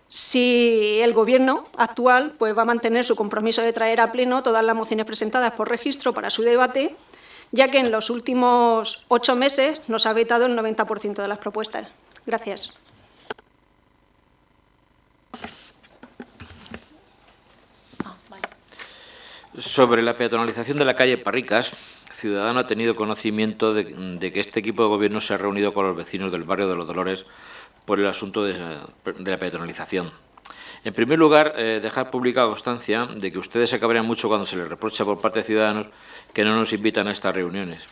si el Gobierno actual pues, va a mantener su compromiso de traer a pleno todas las mociones presentadas por registro para su debate, ya que en los últimos 8 meses nos ha vetado el 90% de las propuestas. Gracias. Sobre la peatonalización de la calle Parricas, Ciudadanos ha tenido conocimiento de que este equipo de gobierno se ha reunido con los vecinos del barrio de Los Dolores por el asunto de la peatonalización. En primer lugar, dejar pública constancia de que ustedes se cabrean mucho cuando se les reprocha por parte de Ciudadanos que no nos invitan a estas reuniones.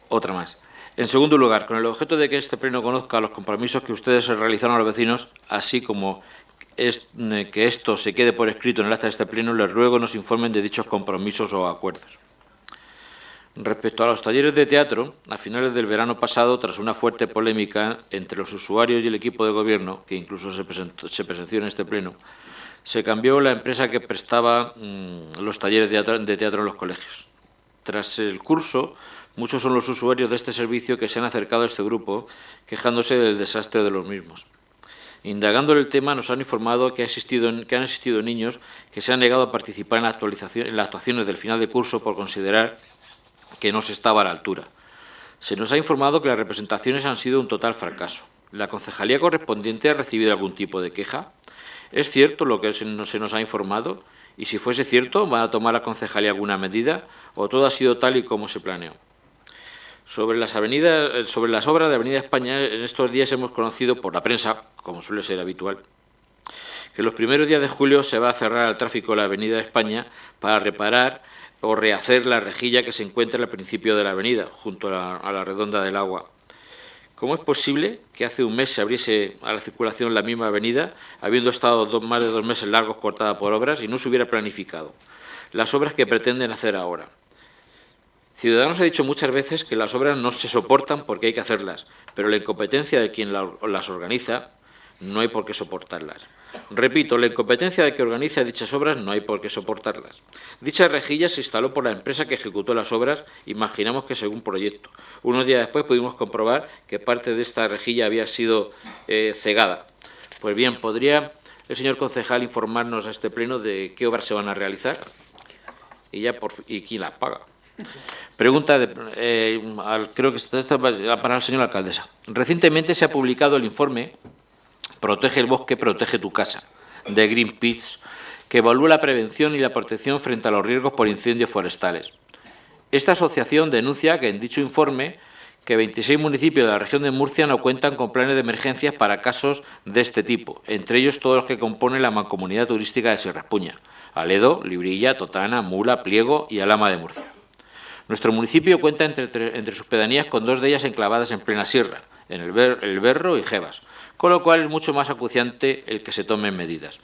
Otra más. En segundo lugar, con el objeto de que este pleno conozca los compromisos que ustedes realizaron a los vecinos, así como que esto se quede por escrito en el acta de este pleno, les ruego nos informen de dichos compromisos o acuerdos. Respecto a los talleres de teatro, a finales del verano pasado, tras una fuerte polémica entre los usuarios y el equipo de gobierno, que incluso se presenció en este pleno, se cambió la empresa que prestaba los talleres de teatro en los colegios. Tras el curso, muchos son los usuarios de este servicio que se han acercado a este grupo, quejándose del desastre de los mismos. Indagando en el tema, nos han informado que han existido niños que se han negado a participar en las actuaciones del final de curso por considerar que no se estaba a la altura. Se nos ha informado que las representaciones han sido un total fracaso. ¿La concejalía correspondiente ha recibido algún tipo de queja? ¿Es cierto lo que se nos ha informado? Y si fuese cierto, ¿va a tomar la concejalía alguna medida o todo ha sido tal y como se planeó? Sobre las obras de Avenida España, en estos días hemos conocido por la prensa, como suele ser habitual, que los primeros días de julio se va a cerrar al tráfico la Avenida España para reparar o rehacer la rejilla que se encuentra al principio de la avenida, junto a la redonda del agua. ¿Cómo es posible que hace un mes se abriese a la circulación la misma avenida, habiendo estado más de 2 meses largos cortada por obras y no se hubiera planificado las obras que pretenden hacer ahora? Ciudadanos ha dicho muchas veces que las obras no se soportan porque hay que hacerlas, pero la incompetencia de quien las organiza no hay por qué soportarlas. Repito, la incompetencia de que organiza dichas obras no hay por qué soportarlas. Dicha rejilla se instaló por la empresa que ejecutó las obras, imaginamos que según proyecto. Unos días después pudimos comprobar que parte de esta rejilla había sido cegada. Pues bien, ¿podría el señor concejal informarnos a este pleno de qué obras se van a realizar? Y quién las paga. Pregunta, creo que esta para la señora alcaldesa. Recientemente se ha publicado el informe Protege el bosque, protege tu casa, de Greenpeace, que evalúa la prevención y la protección frente a los riesgos por incendios forestales. Esta asociación denuncia que en dicho informe que 26 municipios de la región de Murcia no cuentan con planes de emergencias para casos de este tipo, entre ellos todos los que componen la mancomunidad turística de Sierra Espuña, Aledo, Librilla, Totana, Mula, Pliego y Alhama de Murcia. Nuestro municipio cuenta entre sus pedanías con 2 de ellas enclavadas en plena sierra, en el Berro y Jebas, con lo cual es mucho más acuciante el que se tomen medidas.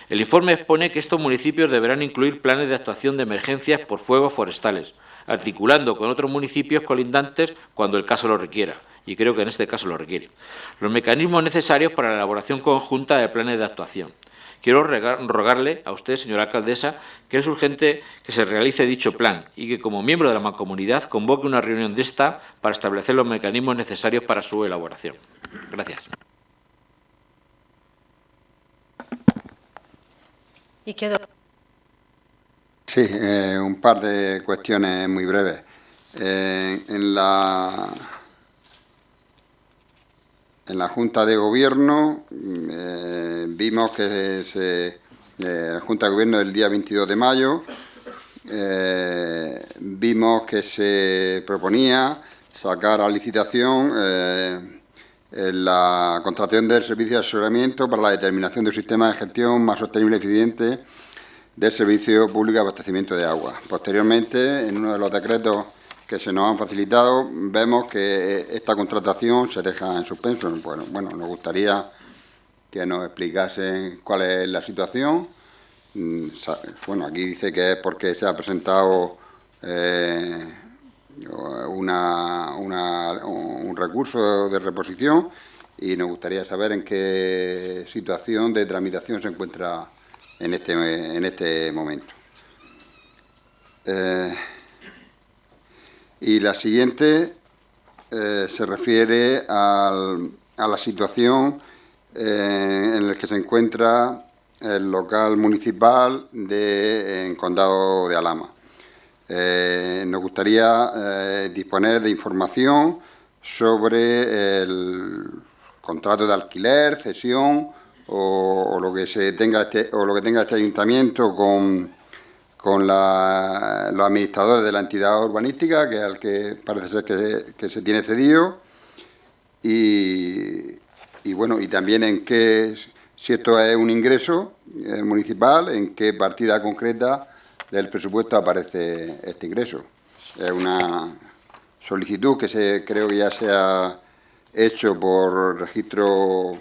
El informe expone que estos municipios deberán incluir planes de actuación de emergencias por fuegos forestales, articulando con otros municipios colindantes cuando el caso lo requiera, y creo que en este caso lo requiere, los mecanismos necesarios para la elaboración conjunta de planes de actuación, quiero rogarle a usted, señora alcaldesa, que es urgente que se realice dicho plan y que, como miembro de la Mancomunidad, convoque una reunión de esta para establecer los mecanismos necesarios para su elaboración. Gracias. Izquierdo. Sí, un par de cuestiones muy breves. En la Junta de Gobierno vimos que la Junta de Gobierno del día 22 de mayo vimos que se proponía sacar a licitación la contratación del servicio de asesoramiento para la determinación de un sistema de gestión más sostenible y eficiente del servicio público de abastecimiento de agua. Posteriormente, en uno de los decretos que se nos han facilitado, vemos que esta contratación se deja en suspenso. Bueno, nos gustaría que nos explicasen cuál es la situación. Bueno, aquí dice que es porque se ha presentado un recurso de reposición y nos gustaría saber en qué situación de tramitación se encuentra en este momento. Y la siguiente se refiere a la situación en la que se encuentra el local municipal en Condado de Alhama. Nos gustaría disponer de información sobre el contrato de alquiler, cesión o lo que tenga este ayuntamiento con los administradores de la entidad urbanística, que es al que parece ser que se tiene cedido, y bueno, y también si esto es un ingreso municipal, en qué partida concreta del presupuesto aparece este ingreso. Es una solicitud que creo que ya se ha hecho por registro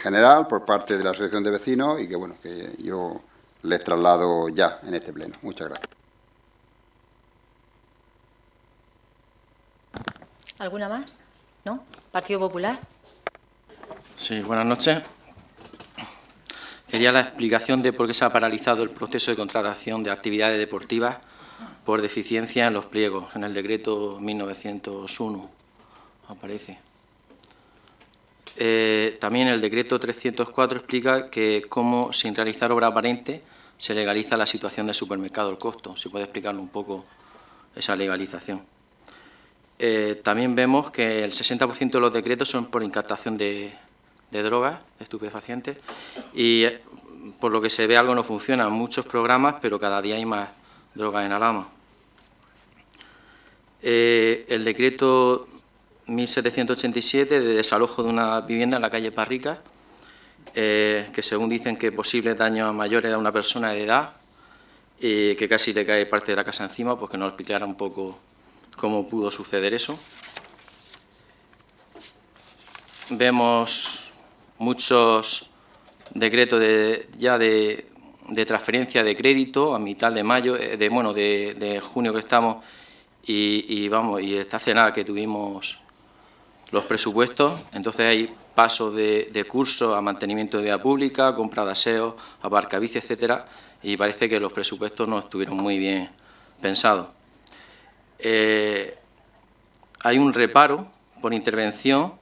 general por parte de la Asociación de Vecinos y que bueno, que yo les traslado ya en este pleno. Muchas gracias. ¿Alguna más? ¿No? ¿Partido Popular? Sí, buenas noches. Quería la explicación de por qué se ha paralizado el proceso de contratación de actividades deportivas por deficiencia en los pliegos, en el decreto 1901, aparece. También el decreto 304 explica que cómo, sin realizar obra aparente, se legaliza la situación del supermercado El Costo. Si puede explicarnos un poco esa legalización. También vemos que el 60% de los decretos son por incaptación de drogas, estupefacientes, y por lo que se ve algo no funciona. Muchos programas, pero cada día hay más drogas en Alhama. El decreto 1787 de desalojo de una vivienda en la calle Parrica, que según dicen que posibles daños mayores a una persona de edad, que casi le cae parte de la casa encima, pues que nos explicara un poco cómo pudo suceder eso. Vemos muchos decretos de transferencia de crédito a mitad de mayo, de junio que estamos, y hasta hace nada que tuvimos los presupuestos. Entonces hay pasos de curso a mantenimiento de vía pública, compra de aseo, aparcabici, etcétera, y parece que los presupuestos no estuvieron muy bien pensados. Hay un reparo por intervención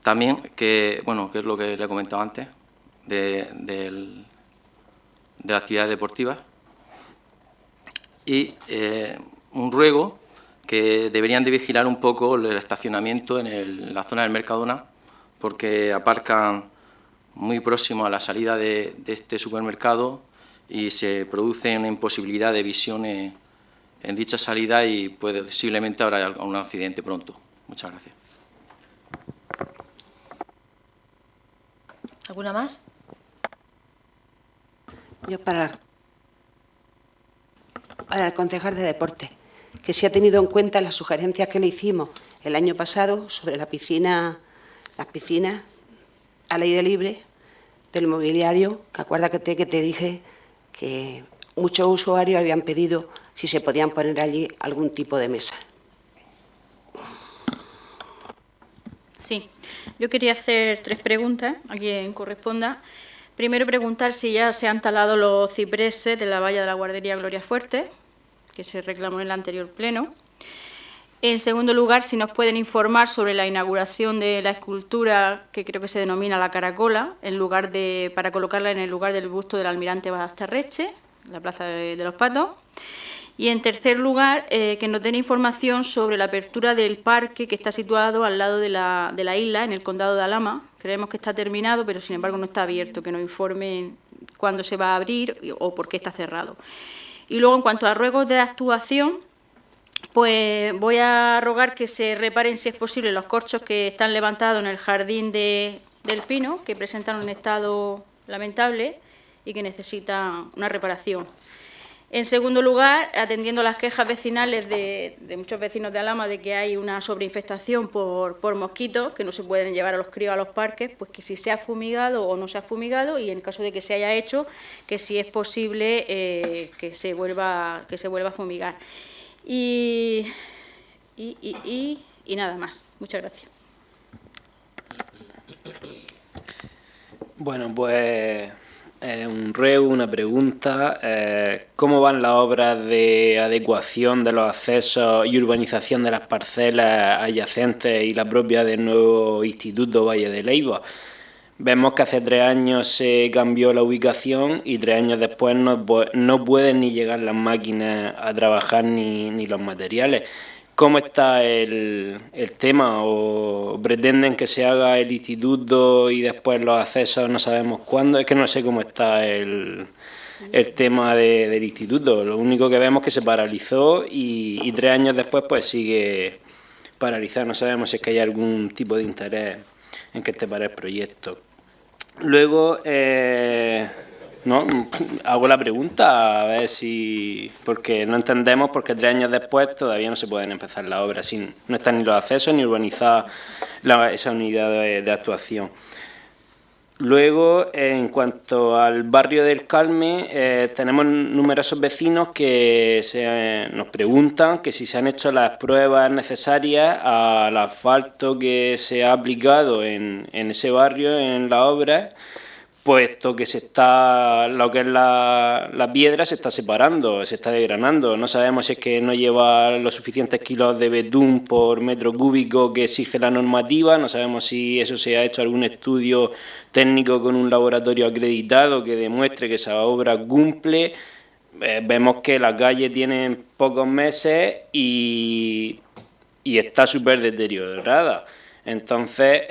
también, que es lo que le he comentado antes, de la actividad deportiva, y un ruego que deberían de vigilar un poco el estacionamiento en la zona del Mercadona, porque aparcan muy próximo a la salida de este supermercado y se produce una imposibilidad de visión en dicha salida y posiblemente habrá un accidente pronto. Muchas gracias. ¿Alguna más? Yo para el concejal de deporte, que se ha tenido en cuenta las sugerencias que le hicimos el año pasado sobre las piscinas al aire libre del mobiliario, que acuérdate que te dije que muchos usuarios habían pedido si se podían poner allí algún tipo de mesa. Sí, yo quería hacer 3 preguntas a quien corresponda. Primero, preguntar si ya se han talado los cipreses de la valla de la guardería Gloria Fuerte, que se reclamó en el anterior pleno. En segundo lugar, si nos pueden informar sobre la inauguración de la escultura que creo que se denomina la Caracola, para colocarla en el lugar del busto del almirante Bastarreche, en la Plaza de los Patos. Y en tercer lugar, que nos den información sobre la apertura del parque que está situado al lado de la isla, en el condado de Alhama. Creemos que está terminado, pero sin embargo no está abierto, que nos informen cuándo se va a abrir o por qué está cerrado. Y luego, en cuanto a ruegos de actuación, pues voy a rogar que se reparen, si es posible, los corchos que están levantados en el jardín del Pino, que presentan un estado lamentable y que necesitan una reparación. En segundo lugar, atendiendo las quejas vecinales de muchos vecinos de Alhama de que hay una sobreinfestación por mosquitos, que no se pueden llevar a los críos a los parques, pues que si se ha fumigado o no se ha fumigado, y en caso de que se haya hecho, que si es posible que se vuelva a fumigar. Y nada más. Muchas gracias. Bueno, pues un ruego, una pregunta. ¿Cómo van las obras de adecuación de los accesos y urbanización de las parcelas adyacentes y la propia del nuevo Instituto Valle de Leiva? Vemos que hace 3 años se cambió la ubicación y 3 años después no pueden ni llegar las máquinas a trabajar ni los materiales. ¿Cómo está el tema? ¿O pretenden que se haga el instituto y después los accesos no sabemos cuándo? Es que no sé cómo está el tema del instituto. Lo único que vemos es que se paralizó y 3 años después pues sigue paralizado. No sabemos si es que hay algún tipo de interés en que esté para el proyecto. Luego, hago la pregunta a ver si, porque no entendemos porque 3 años después todavía no se pueden empezar las obras, no están ni los accesos ni urbanizadas esa unidad de actuación. Luego, en cuanto al barrio del Carmen, tenemos numerosos vecinos que nos preguntan que si se han hecho las pruebas necesarias al asfalto que se ha aplicado en ese barrio, en la obra, puesto que lo que es la piedra se está separando, se está desgranando. No sabemos si es que no lleva los suficientes kilos de betún por metro cúbico que exige la normativa, no sabemos si eso se ha hecho algún estudio técnico con un laboratorio acreditado que demuestre que esa obra cumple. Vemos que la calle tiene pocos meses y está súper deteriorada. Entonces,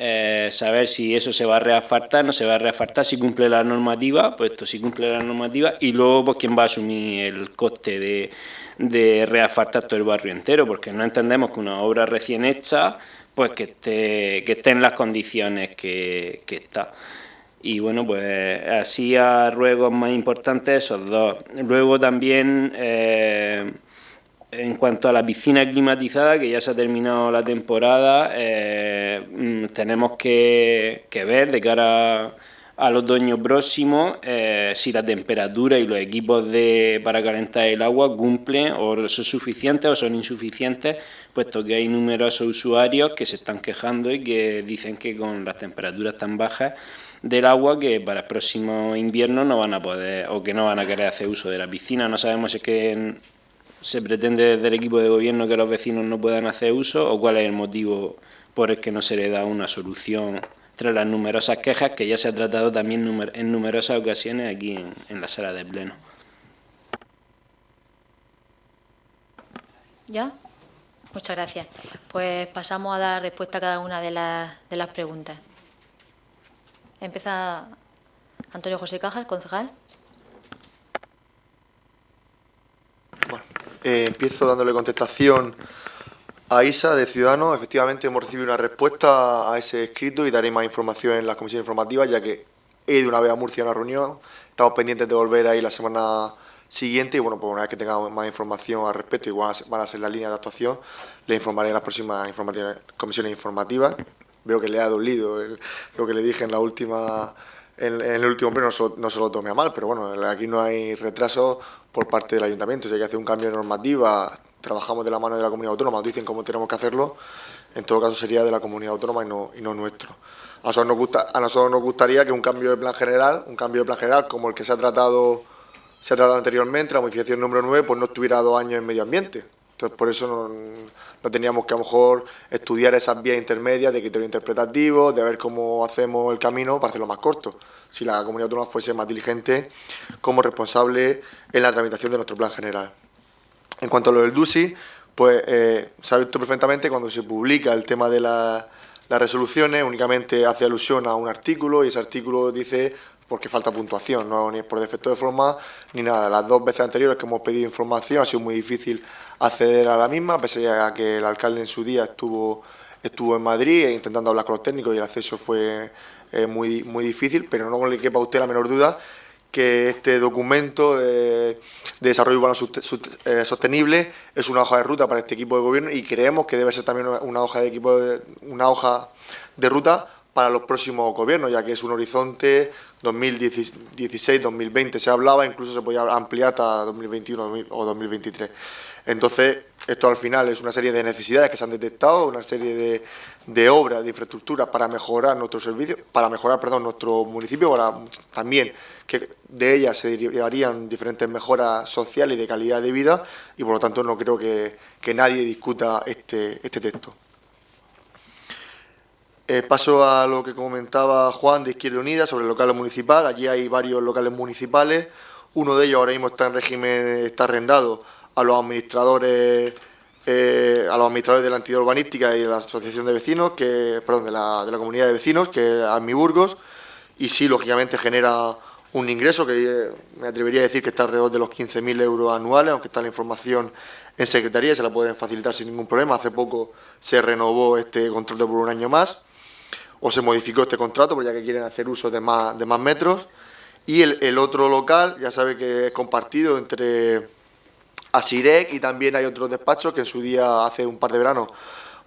saber si eso se va a reasfaltar, no se va a reasfaltar, si cumple la normativa, pues esto sí cumple la normativa, y luego pues quién va a asumir el coste de reasfaltar todo el barrio entero, porque no entendemos que una obra recién hecha, pues que esté en las condiciones que está. Y bueno, pues así a ruegos más importantes esos 2. Luego también en cuanto a la piscina climatizada, que ya se ha terminado la temporada, tenemos que ver de cara al otoño próximo si la temperatura y los equipos para calentar el agua cumplen o son suficientes o son insuficientes, puesto que hay numerosos usuarios que se están quejando y que dicen que con las temperaturas tan bajas del agua que para el próximo invierno no van a poder o que no van a querer hacer uso de la piscina. No sabemos si es que se pretende desde el equipo de gobierno que los vecinos no puedan hacer uso o cuál es el motivo por el que no se le da una solución tras las numerosas quejas que ya se ha tratado también en numerosas ocasiones aquí en la sala de pleno. ¿Ya? Muchas gracias. Pues pasamos a dar respuesta a cada una de las preguntas. Empieza Antonio José Cajas, concejal. Bueno, empiezo dándole contestación a Isa, de Ciudadanos. Efectivamente hemos recibido una respuesta a ese escrito y daré más información en las comisiones informativas, ya que he ido una vez a Murcia a una reunión. Estamos pendientes de volver ahí la semana siguiente y bueno, pues una vez que tengamos más información al respecto, igual van a ser las líneas de actuación, le informaré en las próximas comisiones informativas. Veo que le ha dolido lo que le dije en la última... En el último pleno no se lo tome a mal, pero bueno, aquí no hay retraso por parte del ayuntamiento. Si hay que hacer un cambio de normativa, trabajamos de la mano de la comunidad autónoma, nos dicen cómo tenemos que hacerlo, en todo caso sería de la comunidad autónoma y no nuestro. A nosotros nos gustaría que un cambio de plan general como el que se ha tratado anteriormente, la modificación número 9, pues no estuviera 2 años en medio ambiente. Entonces, por eso no teníamos que a lo mejor estudiar esas vías intermedias de criterios interpretativos, de ver cómo hacemos el camino para hacerlo más corto. Si la comunidad autónoma fuese más diligente como responsable en la tramitación de nuestro plan general. En cuanto a lo del DUSI, pues se ha visto perfectamente cuando se publica el tema de las resoluciones, únicamente hace alusión a un artículo y ese artículo dice porque falta puntuación, no ni por defecto de forma ni nada. Las 2 veces anteriores que hemos pedido información ha sido muy difícil acceder a la misma, pese a que el alcalde en su día estuvo en Madrid intentando hablar con los técnicos y el acceso fue muy difícil, pero no le quepa a usted la menor duda que este documento de desarrollo urbano sostenible es una hoja de ruta para este equipo de gobierno y creemos que debe ser también una hoja de ruta para los próximos gobiernos, ya que es un horizonte 2016-2020, se hablaba, incluso se podía ampliar hasta 2021 o 2023. Entonces, esto al final es una serie de necesidades que se han detectado, una serie de obras, de infraestructuras para mejorar nuestros servicios, nuestro municipio, para también que de ellas se derivarían diferentes mejoras sociales y de calidad de vida, y por lo tanto no creo que nadie discuta este texto. Paso a lo que comentaba Juan de Izquierda Unida sobre el local municipal. Allí hay varios locales municipales. Uno de ellos ahora mismo está en régimen, está arrendado a los administradores de la entidad urbanística y de la asociación de vecinos, de la comunidad de vecinos, que es Almiburgos, y sí, lógicamente genera un ingreso que me atrevería a decir que está alrededor de los 15.000 euros anuales, aunque está la información en secretaría y se la pueden facilitar sin ningún problema. Hace poco se renovó este contrato por un año más, o se modificó este contrato, porque ya que quieren hacer uso de más metros. Y el otro local, ya sabe que es compartido entre Asirec y también hay otros despachos que en su día, hace un par de veranos,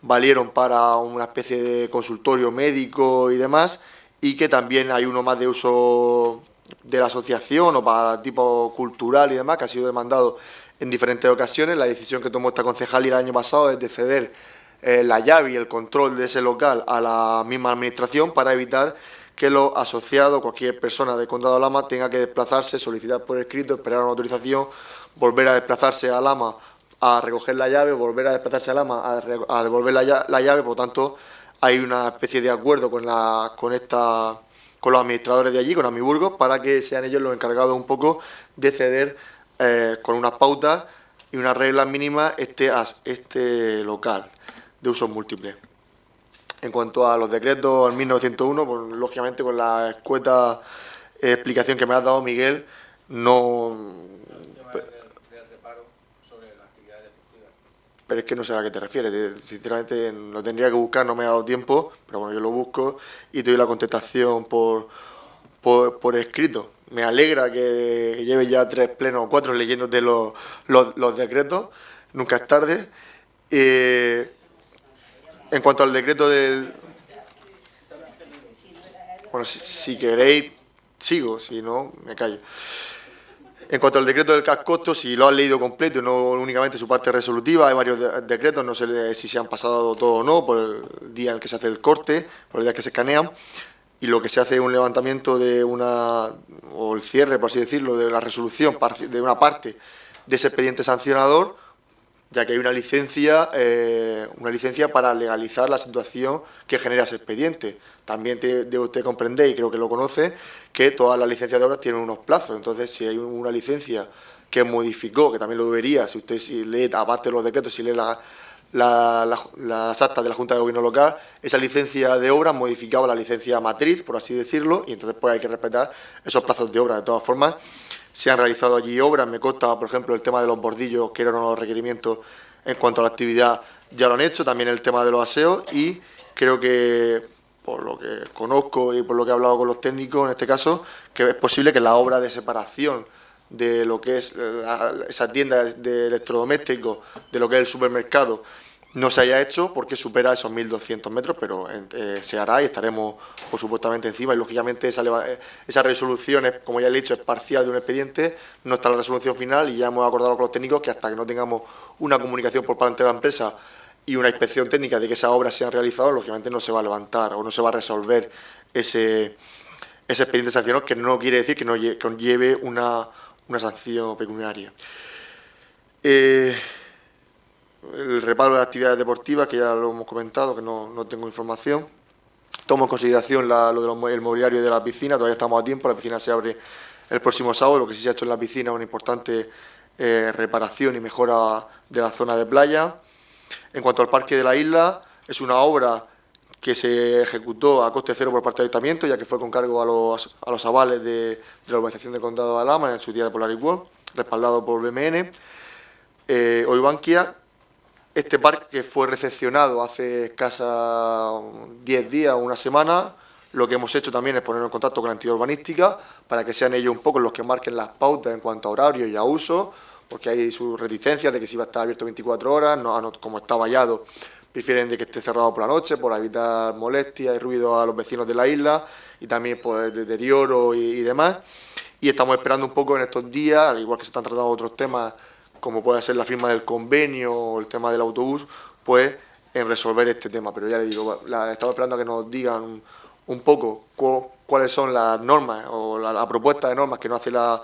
valieron para una especie de consultorio médico y demás, y que también hay uno más de uso de la asociación o para tipo cultural y demás, que ha sido demandado en diferentes ocasiones. La decisión que tomó esta concejalía el año pasado es de ceder la llave y el control de ese local a la misma administración para evitar que los asociados, cualquier persona del Condado de Lama, tenga que desplazarse, solicitar por escrito, esperar una autorización, volver a desplazarse a Lama a recoger la llave, volver a desplazarse a Lama a devolver la llave. Por lo tanto, hay una especie de acuerdo con los administradores de allí, con Almiburgos, para que sean ellos los encargados un poco de ceder con unas pautas y unas reglas mínimas este local de usos múltiples. En cuanto a los decretos al 1901, pues lógicamente con la escueta explicación que me ha dado Miguel, pero es que no sé a qué te refieres, sinceramente lo tendría que buscar, no me ha dado tiempo, pero bueno, yo lo busco y te doy la contestación por escrito. Me alegra que lleve ya 3 plenos o 4 leyéndote los decretos, nunca es tarde. En cuanto al decreto del... Bueno, si queréis, sigo, si no, me callo. En cuanto al decreto del cascosto, si lo han leído completo y no únicamente su parte resolutiva, hay varios decretos, no sé si se han pasado todos o no, por el día en el que se hace el corte, por el día que se escanean, y lo que se hace es un levantamiento o el cierre, por así decirlo, de la resolución de una parte de ese expediente sancionador, ya que hay una licencia para legalizar la situación que genera ese expediente. También debe usted comprender, y creo que lo conoce, que todas las licencias de obras tienen unos plazos. Entonces, si hay una licencia que modificó, que también lo debería, si usted lee, aparte de los decretos, si lee las actas de la Junta de Gobierno Local, esa licencia de obra modificaba la licencia matriz, por así decirlo, y entonces pues hay que respetar esos plazos de obra. De todas formas, se han realizado allí obras, me consta, por ejemplo, el tema de los bordillos, que eran uno de los requerimientos en cuanto a la actividad, ya lo han hecho, también el tema de los aseos, y creo que, por lo que conozco y por lo que he hablado con los técnicos, en este caso, que es posible que la obra de separación de lo que es esa tienda de electrodomésticos, de lo que es el supermercado, no se haya hecho porque supera esos 1.200 metros, pero se hará y estaremos, por supuestamente, encima. Y, lógicamente, esa resolución, como ya he dicho, es parcial de un expediente, no está la resolución final y ya hemos acordado con los técnicos que hasta que no tengamos una comunicación por parte de la empresa y una inspección técnica de que esas obras se han realizado, lógicamente no se va a levantar o no se va a resolver ese expediente sancionador, que no quiere decir que no conlleve una sanción pecuniaria. El reparo de las actividades deportivas, que ya lo hemos comentado, que no tengo información. Tomo en consideración lo del mobiliario de la piscina, todavía estamos a tiempo, la piscina se abre el próximo sábado. Lo que sí se ha hecho en la piscina es una importante reparación y mejora de la zona de playa. En cuanto al parque de la isla, es una obra que se ejecutó a coste cero por parte del Ayuntamiento, ya que fue con cargo a los avales de la urbanización del Condado de Alhama en su día de Polaris World, respaldado por BMN o Bankia. Este parque fue recepcionado hace escasa 10 días o una semana. Lo que hemos hecho también es ponernos en contacto con la entidad urbanística para que sean ellos un poco los que marquen las pautas en cuanto a horario y a uso, porque hay sus reticencias de que si va a estar abierto 24 horas, como está vallado, prefieren de que esté cerrado por la noche para evitar molestias y ruido a los vecinos de la isla y también por el deterioro y demás. Y estamos esperando un poco en estos días, al igual que se están tratando otros temas, como puede ser la firma del convenio o el tema del autobús, pues en resolver este tema. Pero ya le digo, estamos esperando a que nos digan un poco cuáles son las normas o la propuesta de normas que nos hace la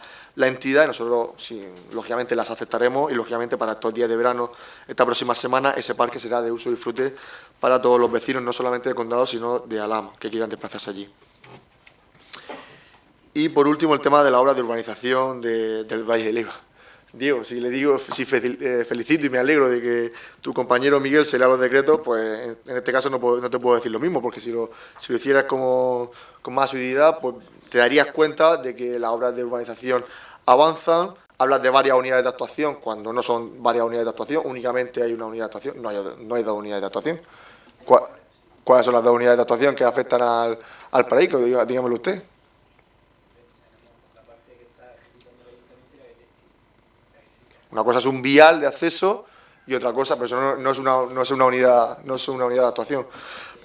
entidad, y nosotros, sí, lógicamente, las aceptaremos y, lógicamente, para estos días de verano, esta próxima semana, ese parque será de uso y disfrute para todos los vecinos, no solamente del condado, sino de Alhama, que quieran desplazarse allí. Y, por último, el tema de la obra de urbanización del Valle del Iba. Diego, si le digo, si felicito y me alegro de que tu compañero Miguel se lea los decretos, pues en este caso no te puedo decir lo mismo, porque si lo hicieras con más asiduidad, pues te darías cuenta de que las obras de urbanización avanzan. Hablas de varias unidades de actuación, cuando no son varias unidades de actuación, únicamente hay una unidad de actuación, no hay dos unidades de actuación. ¿Cuáles son las dos unidades de actuación que afectan al paraíso? Dígamelo usted. Una cosa es un vial de acceso y otra cosa, pero eso no es una unidad de actuación.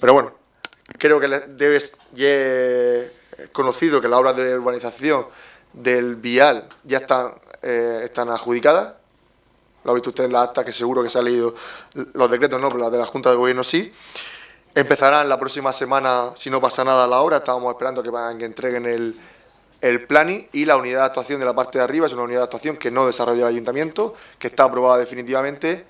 Pero bueno, creo que es conocido que las obras de urbanización del vial ya están adjudicadas. Lo ha visto usted en la acta, que seguro que se ha leído los decretos, no, pero las de la Junta de Gobierno sí. Empezarán la próxima semana, si no pasa nada, la obra. Estábamos esperando que entreguen el planning, y la unidad de actuación de la parte de arriba es una unidad de actuación que no desarrolla el Ayuntamiento, que está aprobada definitivamente.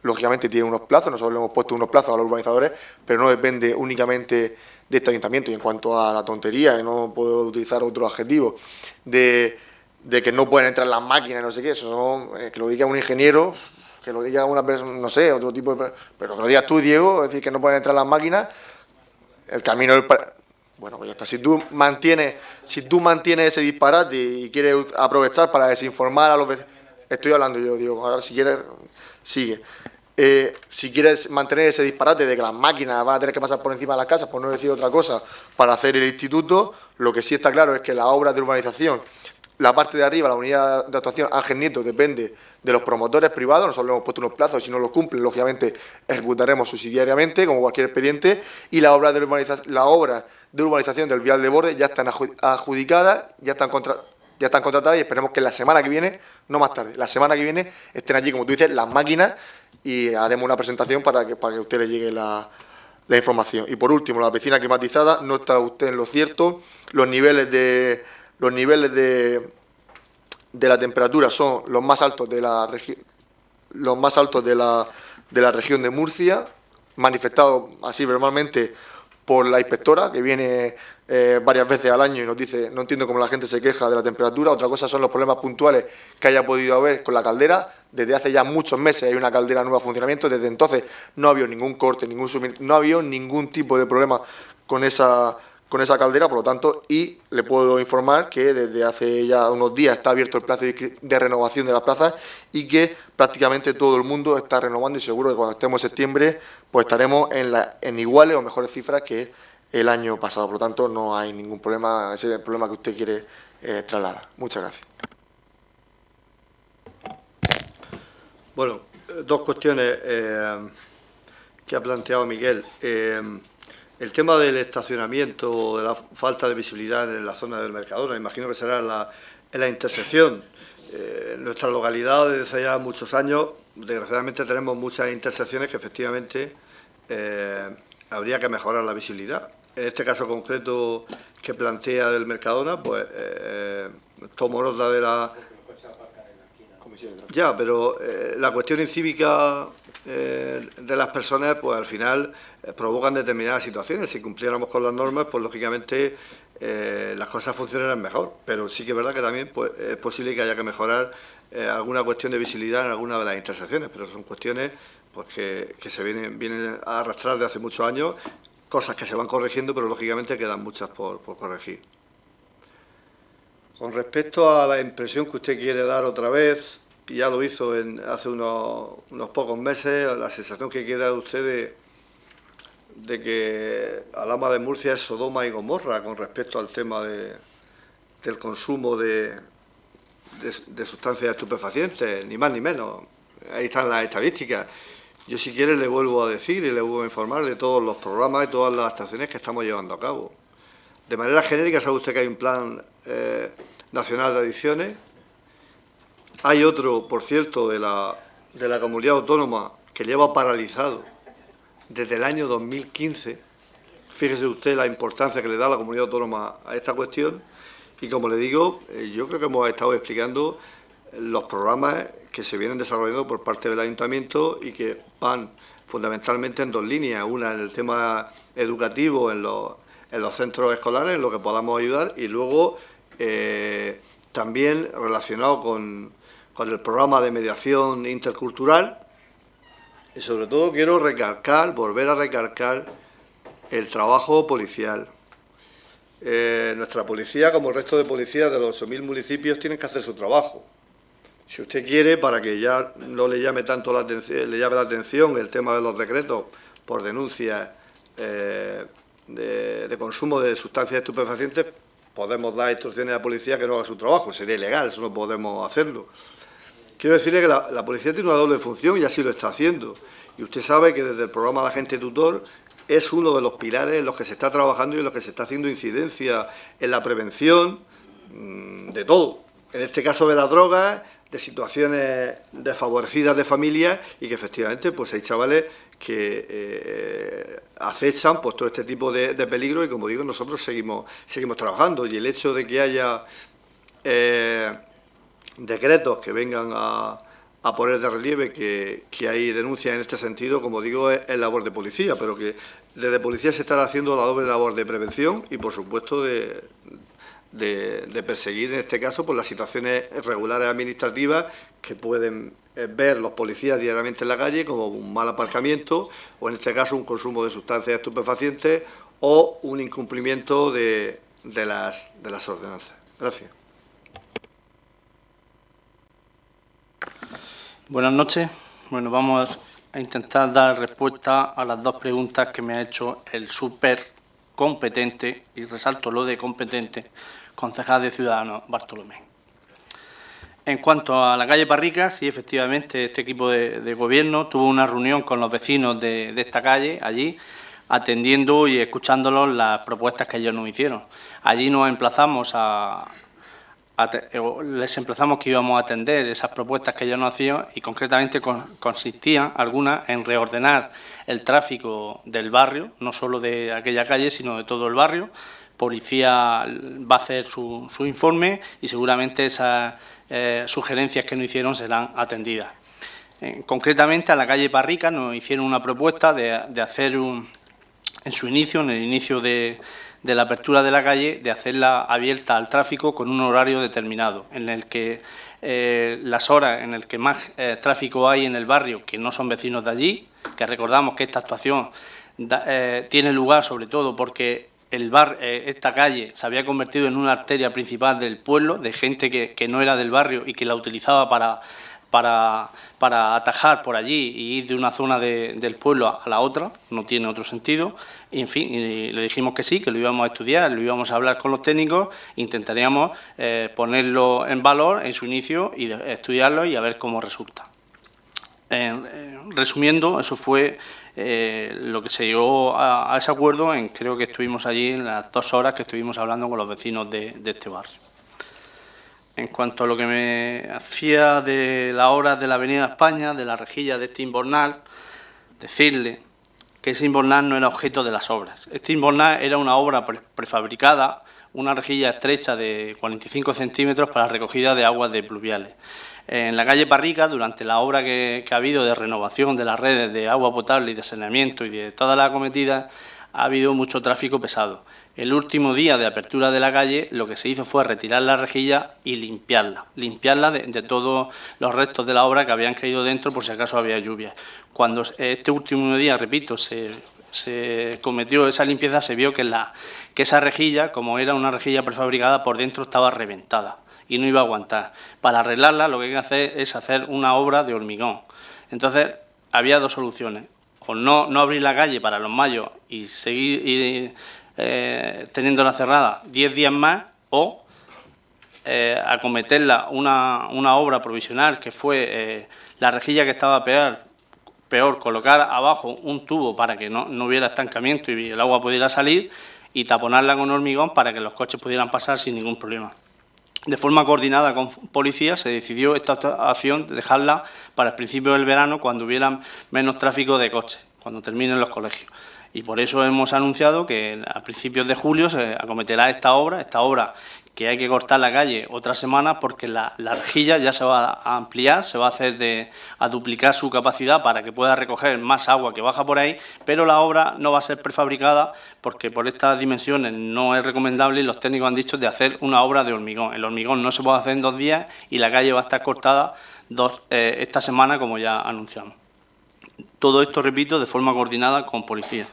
Lógicamente tiene unos plazos, nosotros le hemos puesto unos plazos a los urbanizadores, pero no depende únicamente de este Ayuntamiento. Y en cuanto a la tontería, y no puedo utilizar otro adjetivo, de que no pueden entrar las máquinas, no sé qué, eso que lo diga un ingeniero, que lo diga una persona, no sé, otro tipo de... Pero que lo digas tú, Diego, es decir, que no pueden entrar las máquinas, el camino del... Bueno, pues ya está. Si tú mantienes ese disparate y quieres aprovechar para desinformar a los vecinos... Estoy hablando yo, digo, ahora si quieres, sigue. Si quieres mantener ese disparate de que las máquinas van a tener que pasar por encima de las casas, por no decir otra cosa, para hacer el instituto, lo que sí está claro es que las obras de urbanización, la parte de arriba, la unidad de actuación Ángel Nieto, depende de los promotores privados. Nosotros le hemos puesto unos plazos, si no los cumplen, lógicamente ejecutaremos subsidiariamente, como cualquier expediente, y las obras de urbanización del vial de borde ya están adjudicadas, ya están contratadas, y esperemos que la semana que viene, no más tarde, la semana que viene estén allí, como tú dices, las máquinas, y haremos una presentación para que a usted le llegue la información. Y por último, la piscina climatizada, no está usted en lo cierto. Los niveles de la temperatura son los más altos de la región de Murcia, manifestado así verbalmente por la inspectora, que viene varias veces al año y nos dice: no entiendo cómo la gente se queja de la temperatura. Otra cosa son los problemas puntuales que haya podido haber con la caldera. Desde hace ya muchos meses hay una caldera nueva en funcionamiento. Desde entonces no ha habido ningún corte, no ha habido ningún tipo de problema con esa caldera, por lo tanto, y le puedo informar que desde hace ya unos días está abierto el plazo de renovación de las plazas, y que prácticamente todo el mundo está renovando, y seguro que cuando estemos en septiembre pues estaremos en iguales o mejores cifras que el año pasado. Por lo tanto, no hay ningún problema, ese es el problema que usted quiere trasladar. Muchas gracias. Bueno, dos cuestiones. ha planteado Miguel. El tema del estacionamiento, de la falta de visibilidad en la zona del Mercadona, imagino que será en la intersección. En nuestra localidad, desde hace ya muchos años, desgraciadamente tenemos muchas intersecciones que efectivamente habría que mejorar la visibilidad. En este caso concreto que plantea del Mercadona, pues tomo nota de la... Ya, pero la cuestión incívica de las personas, pues al final provocan determinadas situaciones. Si cumpliéramos con las normas, pues lógicamente las cosas funcionarán mejor. Pero sí que es verdad que también pues, es posible que haya que mejorar alguna cuestión de visibilidad en alguna de las intersecciones, pero son cuestiones pues, que se vienen a arrastrar de hace muchos años, cosas que se van corrigiendo, pero lógicamente quedan muchas por corregir. Con respecto a la impresión que usted quiere dar otra vez, y ya lo hizo hace unos pocos meses, la sensación que quiere dar usted de que Alhama de Murcia es Sodoma y Gomorra con respecto al tema del consumo de sustancias estupefacientes, ni más ni menos. Ahí están las estadísticas. Yo si quiere le vuelvo a decir y le vuelvo a informar de todos los programas y todas las actuaciones que estamos llevando a cabo. De manera genérica, sabe usted que hay un plan nacional de adicciones. Hay otro, por cierto, de la comunidad autónoma que lleva paralizado desde el año 2015. Fíjese usted la importancia que le da la comunidad autónoma a esta cuestión. Y como le digo, yo creo que hemos estado explicando los programas que se vienen desarrollando por parte del ayuntamiento y que van fundamentalmente en dos líneas. Una en el tema educativo, en los centros escolares, en lo que podamos ayudar, y luego también relacionado con el programa de mediación intercultural. Y sobre todo quiero volver a recalcar el trabajo policial. Nuestra policía, como el resto de policías de los 8.000 municipios, tienen que hacer su trabajo. Si usted quiere, para que ya no le llame tanto la atención el tema de los decretos por denuncias de consumo de sustancias estupefacientes, podemos dar instrucciones a la policía que no haga su trabajo. Sería ilegal, eso no podemos hacerlo. Quiero decirle que la policía tiene una doble función y así lo está haciendo. Y usted sabe que desde el programa de agente tutor es uno de los pilares en los que se está trabajando y en los que se está haciendo incidencia en la prevención de todo. En este caso de las drogas, de situaciones desfavorecidas de familias y que efectivamente pues hay chavales que acechan pues todo este tipo de peligros y como digo nosotros seguimos trabajando y el hecho de que haya decretos que vengan a poner de relieve que hay denuncias en este sentido, como digo, es labor de policía, pero que desde policía se está haciendo la doble labor de prevención y, por supuesto, de perseguir, en este caso, pues las situaciones irregulares administrativas que pueden ver los policías diariamente en la calle, como un mal aparcamiento, o en este caso un consumo de sustancias estupefacientes o un incumplimiento de las ordenanzas. Gracias. Buenas noches. Bueno, vamos a intentar dar respuesta a las dos preguntas que me ha hecho el súper competente, y resalto lo de competente, concejal de Ciudadanos, Bartolomé. En cuanto a la calle Parrica, sí, efectivamente, este equipo de gobierno tuvo una reunión con los vecinos de esta calle, allí, atendiendo y escuchándolos las propuestas que ellos nos hicieron. Allí nos emplazamos les emplazamos que íbamos a atender esas propuestas que ellos nos hacían y concretamente consistían algunas en reordenar el tráfico del barrio, no solo de aquella calle, sino de todo el barrio. Policía va a hacer su informe y seguramente esas sugerencias que nos hicieron serán atendidas. Concretamente a la calle Parrica nos hicieron una propuesta de hacer en el inicio de la apertura de la calle, de hacerla abierta al tráfico con un horario determinado, en el que las horas en el que más tráfico hay en el barrio, que no son vecinos de allí, que recordamos que esta actuación tiene lugar sobre todo porque esta calle se había convertido en una arteria principal del pueblo, de gente que no era del barrio y que la utilizaba para atajar por allí y ir de una zona del pueblo a la otra, no tiene otro sentido. Y, en fin, y le dijimos que sí, que lo íbamos a estudiar, lo íbamos a hablar con los técnicos, intentaríamos ponerlo en valor en su inicio y estudiarlo y a ver cómo resulta. resumiendo, eso fue lo que se llegó a ese acuerdo. Creo que estuvimos allí en las 2 horas que estuvimos hablando con los vecinos de este barrio. En cuanto a lo que me hacía de las obras de la Avenida España, de la rejilla de este invernal, decirle que ese invernal no era objeto de las obras. Este invernal era una obra prefabricada, una rejilla estrecha de 45 centímetros para recogida de aguas de pluviales. En la calle Parrica, durante la obra que ha habido de renovación de las redes de agua potable y de saneamiento y de toda la acometida, ha habido mucho tráfico pesado. El último día de apertura de la calle, lo que se hizo fue retirar la rejilla y limpiarla de todos los restos de la obra que habían caído dentro por si acaso había lluvia. Cuando este último día, repito, se cometió esa limpieza, se vio que esa rejilla, como era una rejilla prefabricada, por dentro estaba reventada y no iba a aguantar. Para arreglarla lo que hay que hacer es hacer una obra de hormigón. Entonces había 2 soluciones: o no abrir la calle para los mayos y seguir teniéndola cerrada 10 días más, o acometerla una obra provisional, que fue la rejilla que estaba peor, colocar abajo un tubo para que no hubiera estancamiento y el agua pudiera salir, y taponarla con hormigón para que los coches pudieran pasar sin ningún problema. De forma coordinada con policía se decidió esta acción dejarla para el principio del verano, cuando hubiera menos tráfico de coches, cuando terminen los colegios. Y por eso hemos anunciado que a principios de julio se acometerá esta obra que hay que cortar la calle otra semana, porque la rejilla ya se va a ampliar, se va a duplicar su capacidad para que pueda recoger más agua que baja por ahí, pero la obra no va a ser prefabricada, porque por estas dimensiones no es recomendable, y los técnicos han dicho de hacer una obra de hormigón. El hormigón no se puede hacer en 2 días y la calle va a estar cortada esta semana, como ya anunciamos. Todo esto, repito, de forma coordinada con policía.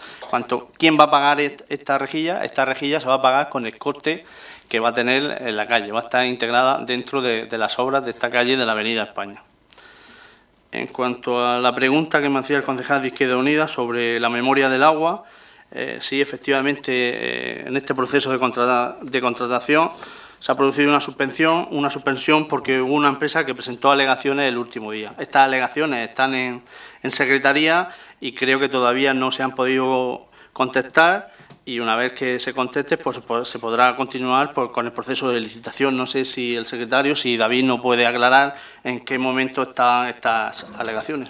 ¿Quién va a pagar esta rejilla? Esta rejilla se va a pagar con el coste que va a tener en la calle, va a estar integrada dentro de las obras de esta calle de la Avenida España. En cuanto a la pregunta que me hacía el concejal de Izquierda Unida sobre la memoria del agua, sí, efectivamente, en este proceso de contratación se ha producido una suspensión porque hubo una empresa que presentó alegaciones el último día. Estas alegaciones están en secretaría y creo que todavía no se han podido contestar, y una vez que se conteste, pues se podrá continuar con el proceso de licitación. No sé si el secretario, si David, no puede aclarar en qué momento están estas alegaciones.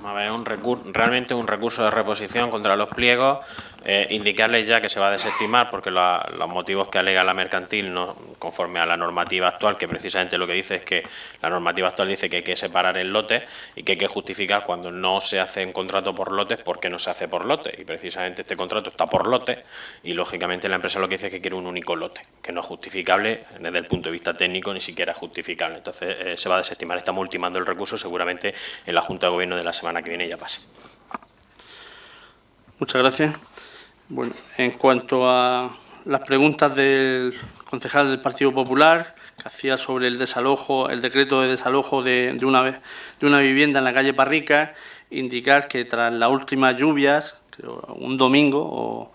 A ver, realmente un recurso de reposición contra los pliegos, indicarles ya que se va a desestimar porque los motivos que alega la mercantil no conforme a la normativa actual, que precisamente lo que dice es que la normativa actual dice que hay que separar el lote y que hay que justificar cuando no se hace un contrato por lotes por qué no se hace por lote, y precisamente este contrato está por lote y lógicamente la empresa lo que dice es que quiere un único lote, que no es justificable desde el punto de vista técnico, ni siquiera justificable. Entonces se va a desestimar. Estamos ultimando el recurso, seguramente en la Junta de Gobierno de la semana que viene ya pase. Muchas gracias. Bueno, en cuanto a las preguntas del concejal del Partido Popular, que hacía sobre el desalojo, el decreto de desalojo de una vivienda en la calle Parrica, indicar que tras las últimas lluvias, un domingo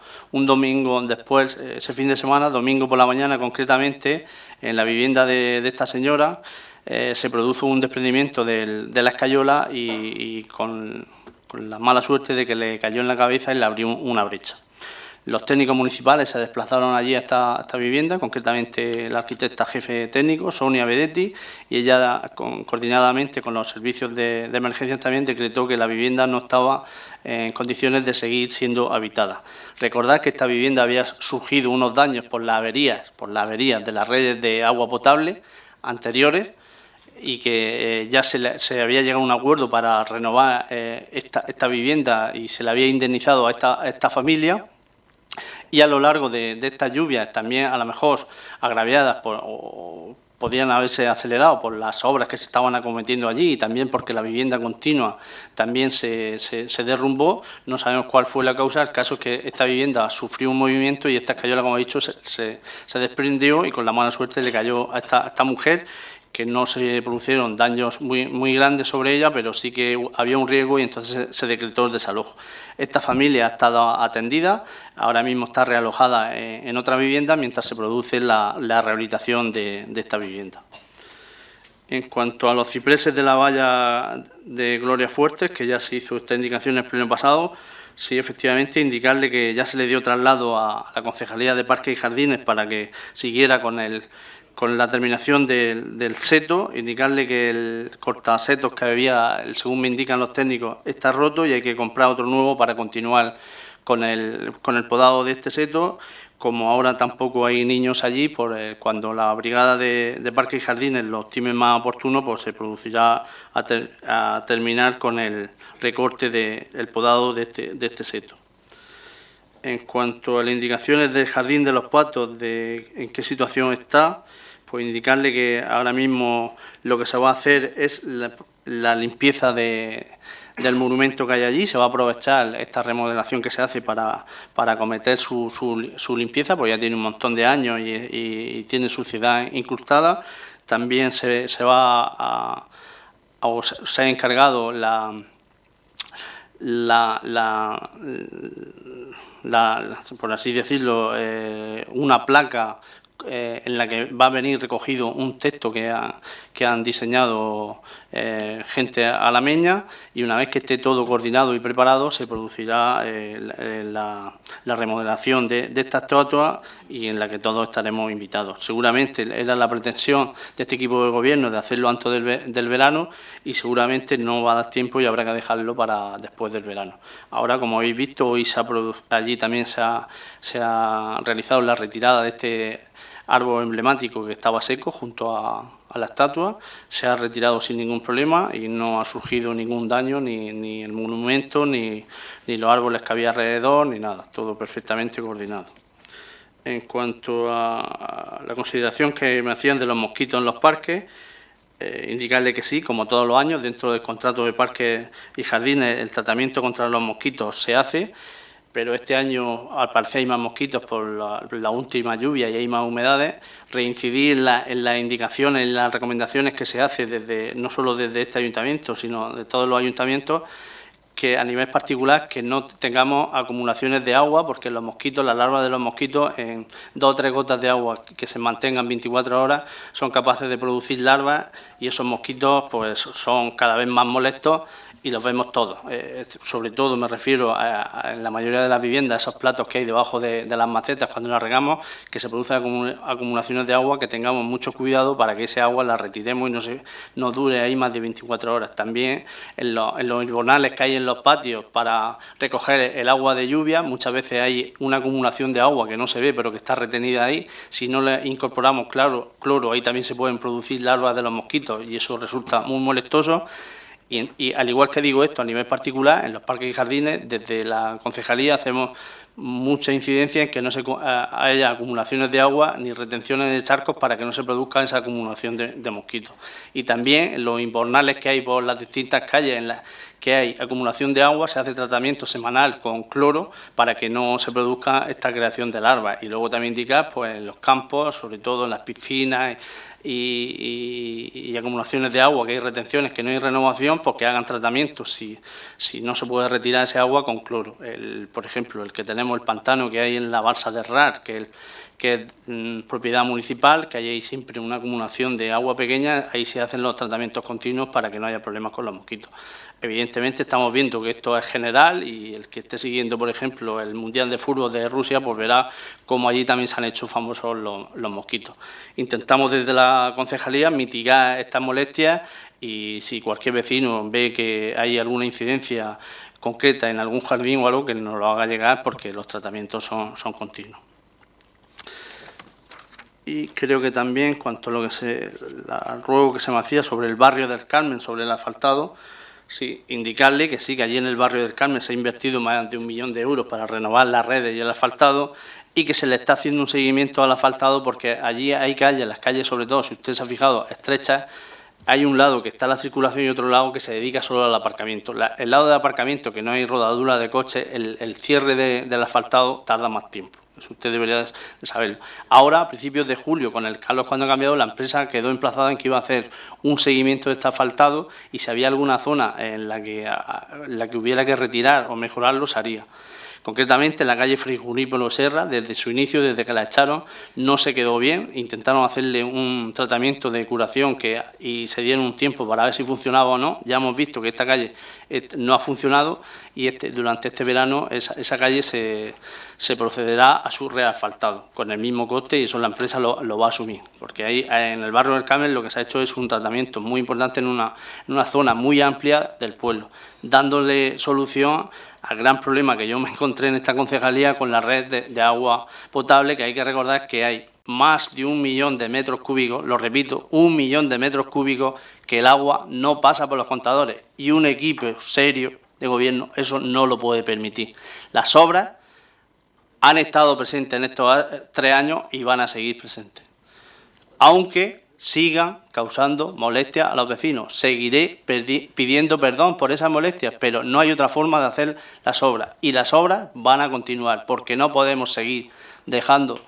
después, ese fin de semana, domingo por la mañana concretamente, en la vivienda de esta señora, se produjo un desprendimiento de la escayola y con la mala suerte de que le cayó en la cabeza y le abrió una brecha. Los técnicos municipales se desplazaron allí a esta vivienda, concretamente la arquitecta jefe técnico, Sonia Bedetti, y ella, coordinadamente con los servicios de emergencias, también decretó que la vivienda no estaba en condiciones de seguir siendo habitada. Recordad que esta vivienda había surgido unos daños por las averías de las redes de agua potable anteriores, y que ya se había llegado a un acuerdo para renovar esta vivienda y se le había indemnizado a esta familia. Y a lo largo de estas lluvias, también a lo mejor agraviadas o podían haberse acelerado por las obras que se estaban acometiendo allí, y también porque la vivienda continua también se derrumbó. No sabemos cuál fue la causa. El caso es que esta vivienda sufrió un movimiento y esta escayola, como he dicho, se desprendió, y con la mala suerte le cayó a esta mujer, que no se produjeron daños muy grandes sobre ella, pero sí que había un riesgo y entonces se decretó el desalojo. Esta familia ha estado atendida, ahora mismo está realojada en otra vivienda mientras se produce la rehabilitación de esta vivienda. En cuanto a los cipreses de la valla de Gloria Fuertes, que ya se hizo esta indicación en el pleno pasado, sí, efectivamente, indicarle que ya se le dio traslado a la Concejalía de Parques y Jardines para que siguiera con la terminación del seto, indicarle que el cortasetos que había, según me indican los técnicos, está roto y hay que comprar otro nuevo para continuar con el podado de este seto. Como ahora tampoco hay niños allí, cuando la brigada de Parques y Jardines lo estime más oportuno, pues se producirá a terminar con el recorte del podado de este seto. En cuanto a las indicaciones del Jardín de los Patos, de en qué situación está, pues indicarle que ahora mismo lo que se va a hacer es la limpieza del monumento que hay allí. Se va a aprovechar esta remodelación que se hace para acometer su limpieza, porque ya tiene un montón de años y tiene suciedad incrustada. También se ha encargado por así decirlo, una placa en la que va a venir recogido un texto que han diseñado gente alameña, y una vez que esté todo coordinado y preparado se producirá la remodelación de esta estatua, y en la que todos estaremos invitados. Seguramente era la pretensión de este equipo de gobierno de hacerlo antes del verano, y seguramente no va a dar tiempo y habrá que dejarlo para después del verano. Ahora, como habéis visto, hoy allí también se ha realizado la retirada de este árbol emblemático que estaba seco junto a la estatua. Se ha retirado sin ningún problema y no ha surgido ningún daño, ni el monumento, ni los árboles que había alrededor, ni nada, todo perfectamente coordinado. En cuanto a la consideración que me hacían de los mosquitos en los parques, indicarle que sí, como todos los años, dentro del contrato de parques y jardines, el tratamiento contra los mosquitos se hace, pero este año al parecer hay más mosquitos por la última lluvia y hay más humedades. Reincidir en las indicaciones, en las recomendaciones que se hace no solo desde este ayuntamiento, sino de todos los ayuntamientos, que a nivel particular que no tengamos acumulaciones de agua, porque los mosquitos, las larvas de los mosquitos, en 2 o 3 gotas de agua que se mantengan 24 horas son capaces de producir larvas, y esos mosquitos pues son cada vez más molestos y los vemos todos. Sobre todo me refiero en la mayoría de las viviendas, esos platos que hay debajo de las macetas cuando las regamos, que se producen acumulaciones de agua, que tengamos mucho cuidado para que ese agua la retiremos y no dure ahí más de 24 horas. También en los invernales que hay en los patios para recoger el agua de lluvia, muchas veces hay una acumulación de agua que no se ve pero que está retenida ahí. Si no le incorporamos cloro, ahí también se pueden producir larvas de los mosquitos y eso resulta muy molestoso. Y al igual que digo esto a nivel particular, en los parques y jardines, desde la concejalía hacemos mucha incidencia en que no haya acumulaciones de agua ni retenciones de charcos para que no se produzca esa acumulación de mosquitos. Y también en los invernales que hay por las distintas calles en las que hay acumulación de agua, se hace tratamiento semanal con cloro para que no se produzca esta creación de larvas. Y luego también indicar pues, en los campos, sobre todo en las piscinas y acumulaciones de agua, que hay retenciones, que no hay renovación, porque hagan tratamientos si no se puede retirar ese agua con cloro. Por ejemplo, el que tenemos el pantano que hay en la balsa de Rar, que es propiedad municipal, que hay siempre una acumulación de agua pequeña, ahí se hacen los tratamientos continuos para que no haya problemas con los mosquitos. Evidentemente estamos viendo que esto es general y el que esté siguiendo, por ejemplo, el Mundial de Fútbol de Rusia, pues verá cómo allí también se han hecho famosos los mosquitos. Intentamos desde la concejalía mitigar estas molestias y si cualquier vecino ve que hay alguna incidencia concreta en algún jardín o algo, que nos lo haga llegar porque los tratamientos son continuos. Y creo que también, cuanto a lo que el ruego que se me hacía sobre el barrio del Carmen, sobre el asfaltado, sí, indicarle que sí, que allí en el barrio del Carmen se ha invertido más de 1 millón de euros para renovar las redes y el asfaltado, y que se le está haciendo un seguimiento al asfaltado porque allí hay calles, las calles sobre todo, si usted se ha fijado, estrechas. Hay un lado que está la circulación y otro lado que se dedica solo al aparcamiento. El lado de aparcamiento, que no hay rodadura de coche, el cierre del asfaltado tarda más tiempo. Eso usted debería de saberlo. Ahora, a principios de julio, con el Carlos cuando ha cambiado, la empresa quedó emplazada en que iba a hacer un seguimiento de este asfaltado y si había alguna zona en la que hubiera que retirar o mejorarlo, se haría. Concretamente, en la calle Fray Junípolo Serra, desde su inicio, desde que la echaron, no se quedó bien. Intentaron hacerle un tratamiento de curación y se dieron un tiempo para ver si funcionaba o no. Ya hemos visto que esta calle no ha funcionado y durante este verano esa calle se procederá a su reasfaltado con el mismo coste, y eso la empresa lo va a asumir, porque ahí en el barrio del Carmen lo que se ha hecho es un tratamiento muy importante en una zona muy amplia del pueblo, dándole solución al gran problema que yo me encontré en esta concejalía con la red de agua potable, que hay que recordar que hay más de 1 millón de metros cúbicos, lo repito, 1 millón de metros cúbicos que el agua no pasa por los contadores, y un equipo serio de gobierno eso no lo puede permitir. Las obras han estado presentes en estos 3 años y van a seguir presentes, aunque sigan causando molestias a los vecinos. Seguiré pidiendo perdón por esas molestias, pero no hay otra forma de hacer las obras, y las obras van a continuar, porque no podemos seguir dejando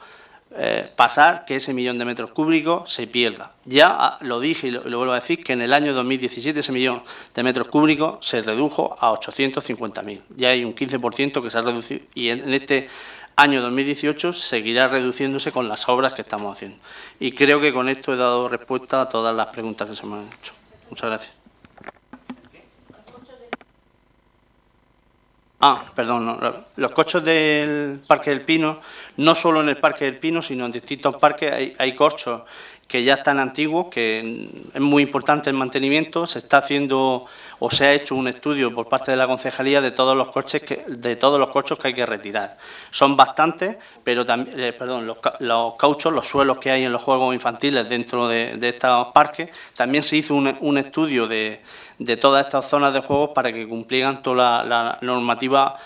pasar que ese 1 millón de metros cúbicos se pierda. Ya lo dije y lo vuelvo a decir, que en el año 2017 ese 1 millón de metros cúbicos se redujo a 850.000. Ya hay un 15% que se ha reducido, y en este año 2018 seguirá reduciéndose con las obras que estamos haciendo. Y creo que con esto he dado respuesta a todas las preguntas que se me han hecho. Muchas gracias. Perdón, no, los corchos del Parque del Pino, no solo en el Parque del Pino, sino en distintos parques hay corchos que ya están antiguos, que es muy importante el mantenimiento. Se está haciendo o se ha hecho un estudio por parte de la concejalía de todos los corchos que hay que retirar. Son bastantes, pero también, los cauchos, los suelos que hay en los juegos infantiles dentro de estos parques. También se hizo un estudio de todas estas zonas de juegos para que cumplieran toda la normativa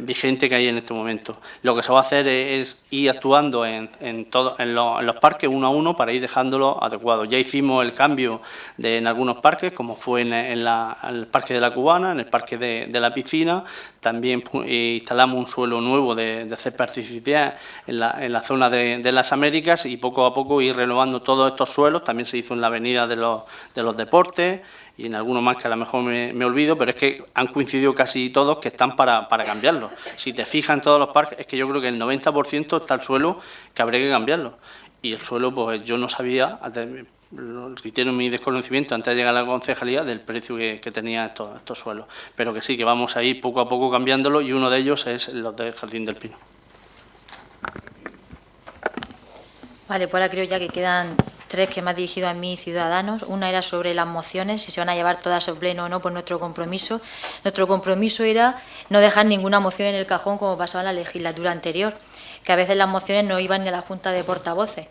vigente que hay en este momento. Lo que se va a hacer es ir actuando en los parques uno a uno para ir dejándolo adecuado. Ya hicimos el cambio en algunos parques, como fue en el Parque de la Cubana, en el Parque de la Piscina. También instalamos un suelo nuevo de césped artificial en la zona de las Américas, y poco a poco ir renovando todos estos suelos. También se hizo en la Avenida de los Deportes y en algunos más que a lo mejor me olvido, pero es que han coincidido casi todos que están para cambiarlo. Si te fijas en todos los parques, es que yo creo que el 90% está el suelo que habría que cambiarlo. Y el suelo, pues yo no sabía, reitero mi desconocimiento antes de llegar a la concejalía, del precio que tenía estos suelos. Pero que sí, que vamos a ir poco a poco cambiándolo, y uno de ellos es los del Jardín del Pino. Vale, pues ahora creo ya que quedan 3 que me ha dirigido a mí, Ciudadanos. Una era sobre las mociones, si se van a llevar todas al pleno o no, por nuestro compromiso. Nuestro compromiso era no dejar ninguna moción en el cajón como pasaba en la legislatura anterior, que a veces las mociones no iban ni a la Junta de Portavoces.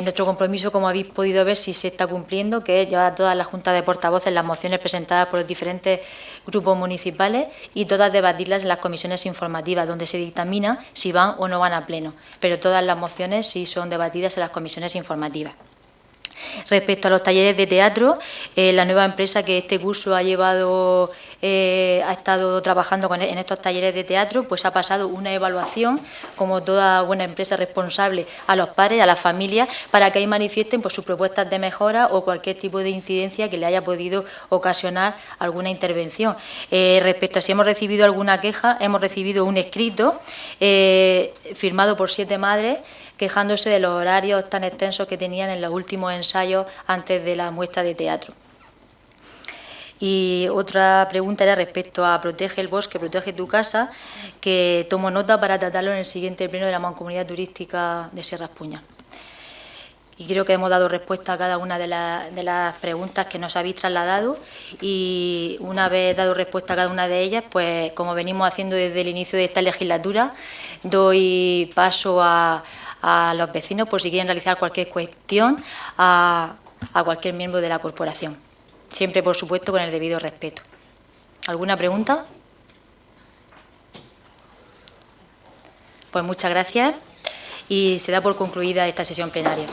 Nuestro compromiso, como habéis podido ver, si se está cumpliendo, que es llevar a todas las juntas de portavoces las mociones presentadas por los diferentes grupos municipales y todas debatirlas en las comisiones informativas, donde se dictamina si van o no van a pleno, pero todas las mociones sí son debatidas en las comisiones informativas. Respecto a los talleres de teatro, la nueva empresa que este curso ha estado trabajando en estos talleres de teatro, pues ha pasado una evaluación, como toda buena empresa responsable, a los padres, a las familias, para que ahí manifiesten pues, sus propuestas de mejora o cualquier tipo de incidencia que le haya podido ocasionar alguna intervención. Respecto a si hemos recibido alguna queja, hemos recibido un escrito firmado por 7 madres, quejándose de los horarios tan extensos que tenían en los últimos ensayos antes de la muestra de teatro. Y otra pregunta era respecto a Protege el Bosque, Protege tu Casa, que tomo nota para tratarlo en el siguiente pleno de la Mancomunidad Turística de Sierra Espuña. Y creo que hemos dado respuesta a cada una de las preguntas que nos habéis trasladado, y una vez dado respuesta a cada una de ellas, pues como venimos haciendo desde el inicio de esta legislatura, doy paso a los vecinos por si quieren realizar cualquier cuestión a cualquier miembro de la corporación. Siempre, por supuesto, con el debido respeto. ¿Alguna pregunta? Pues muchas gracias y se da por concluida esta sesión plenaria.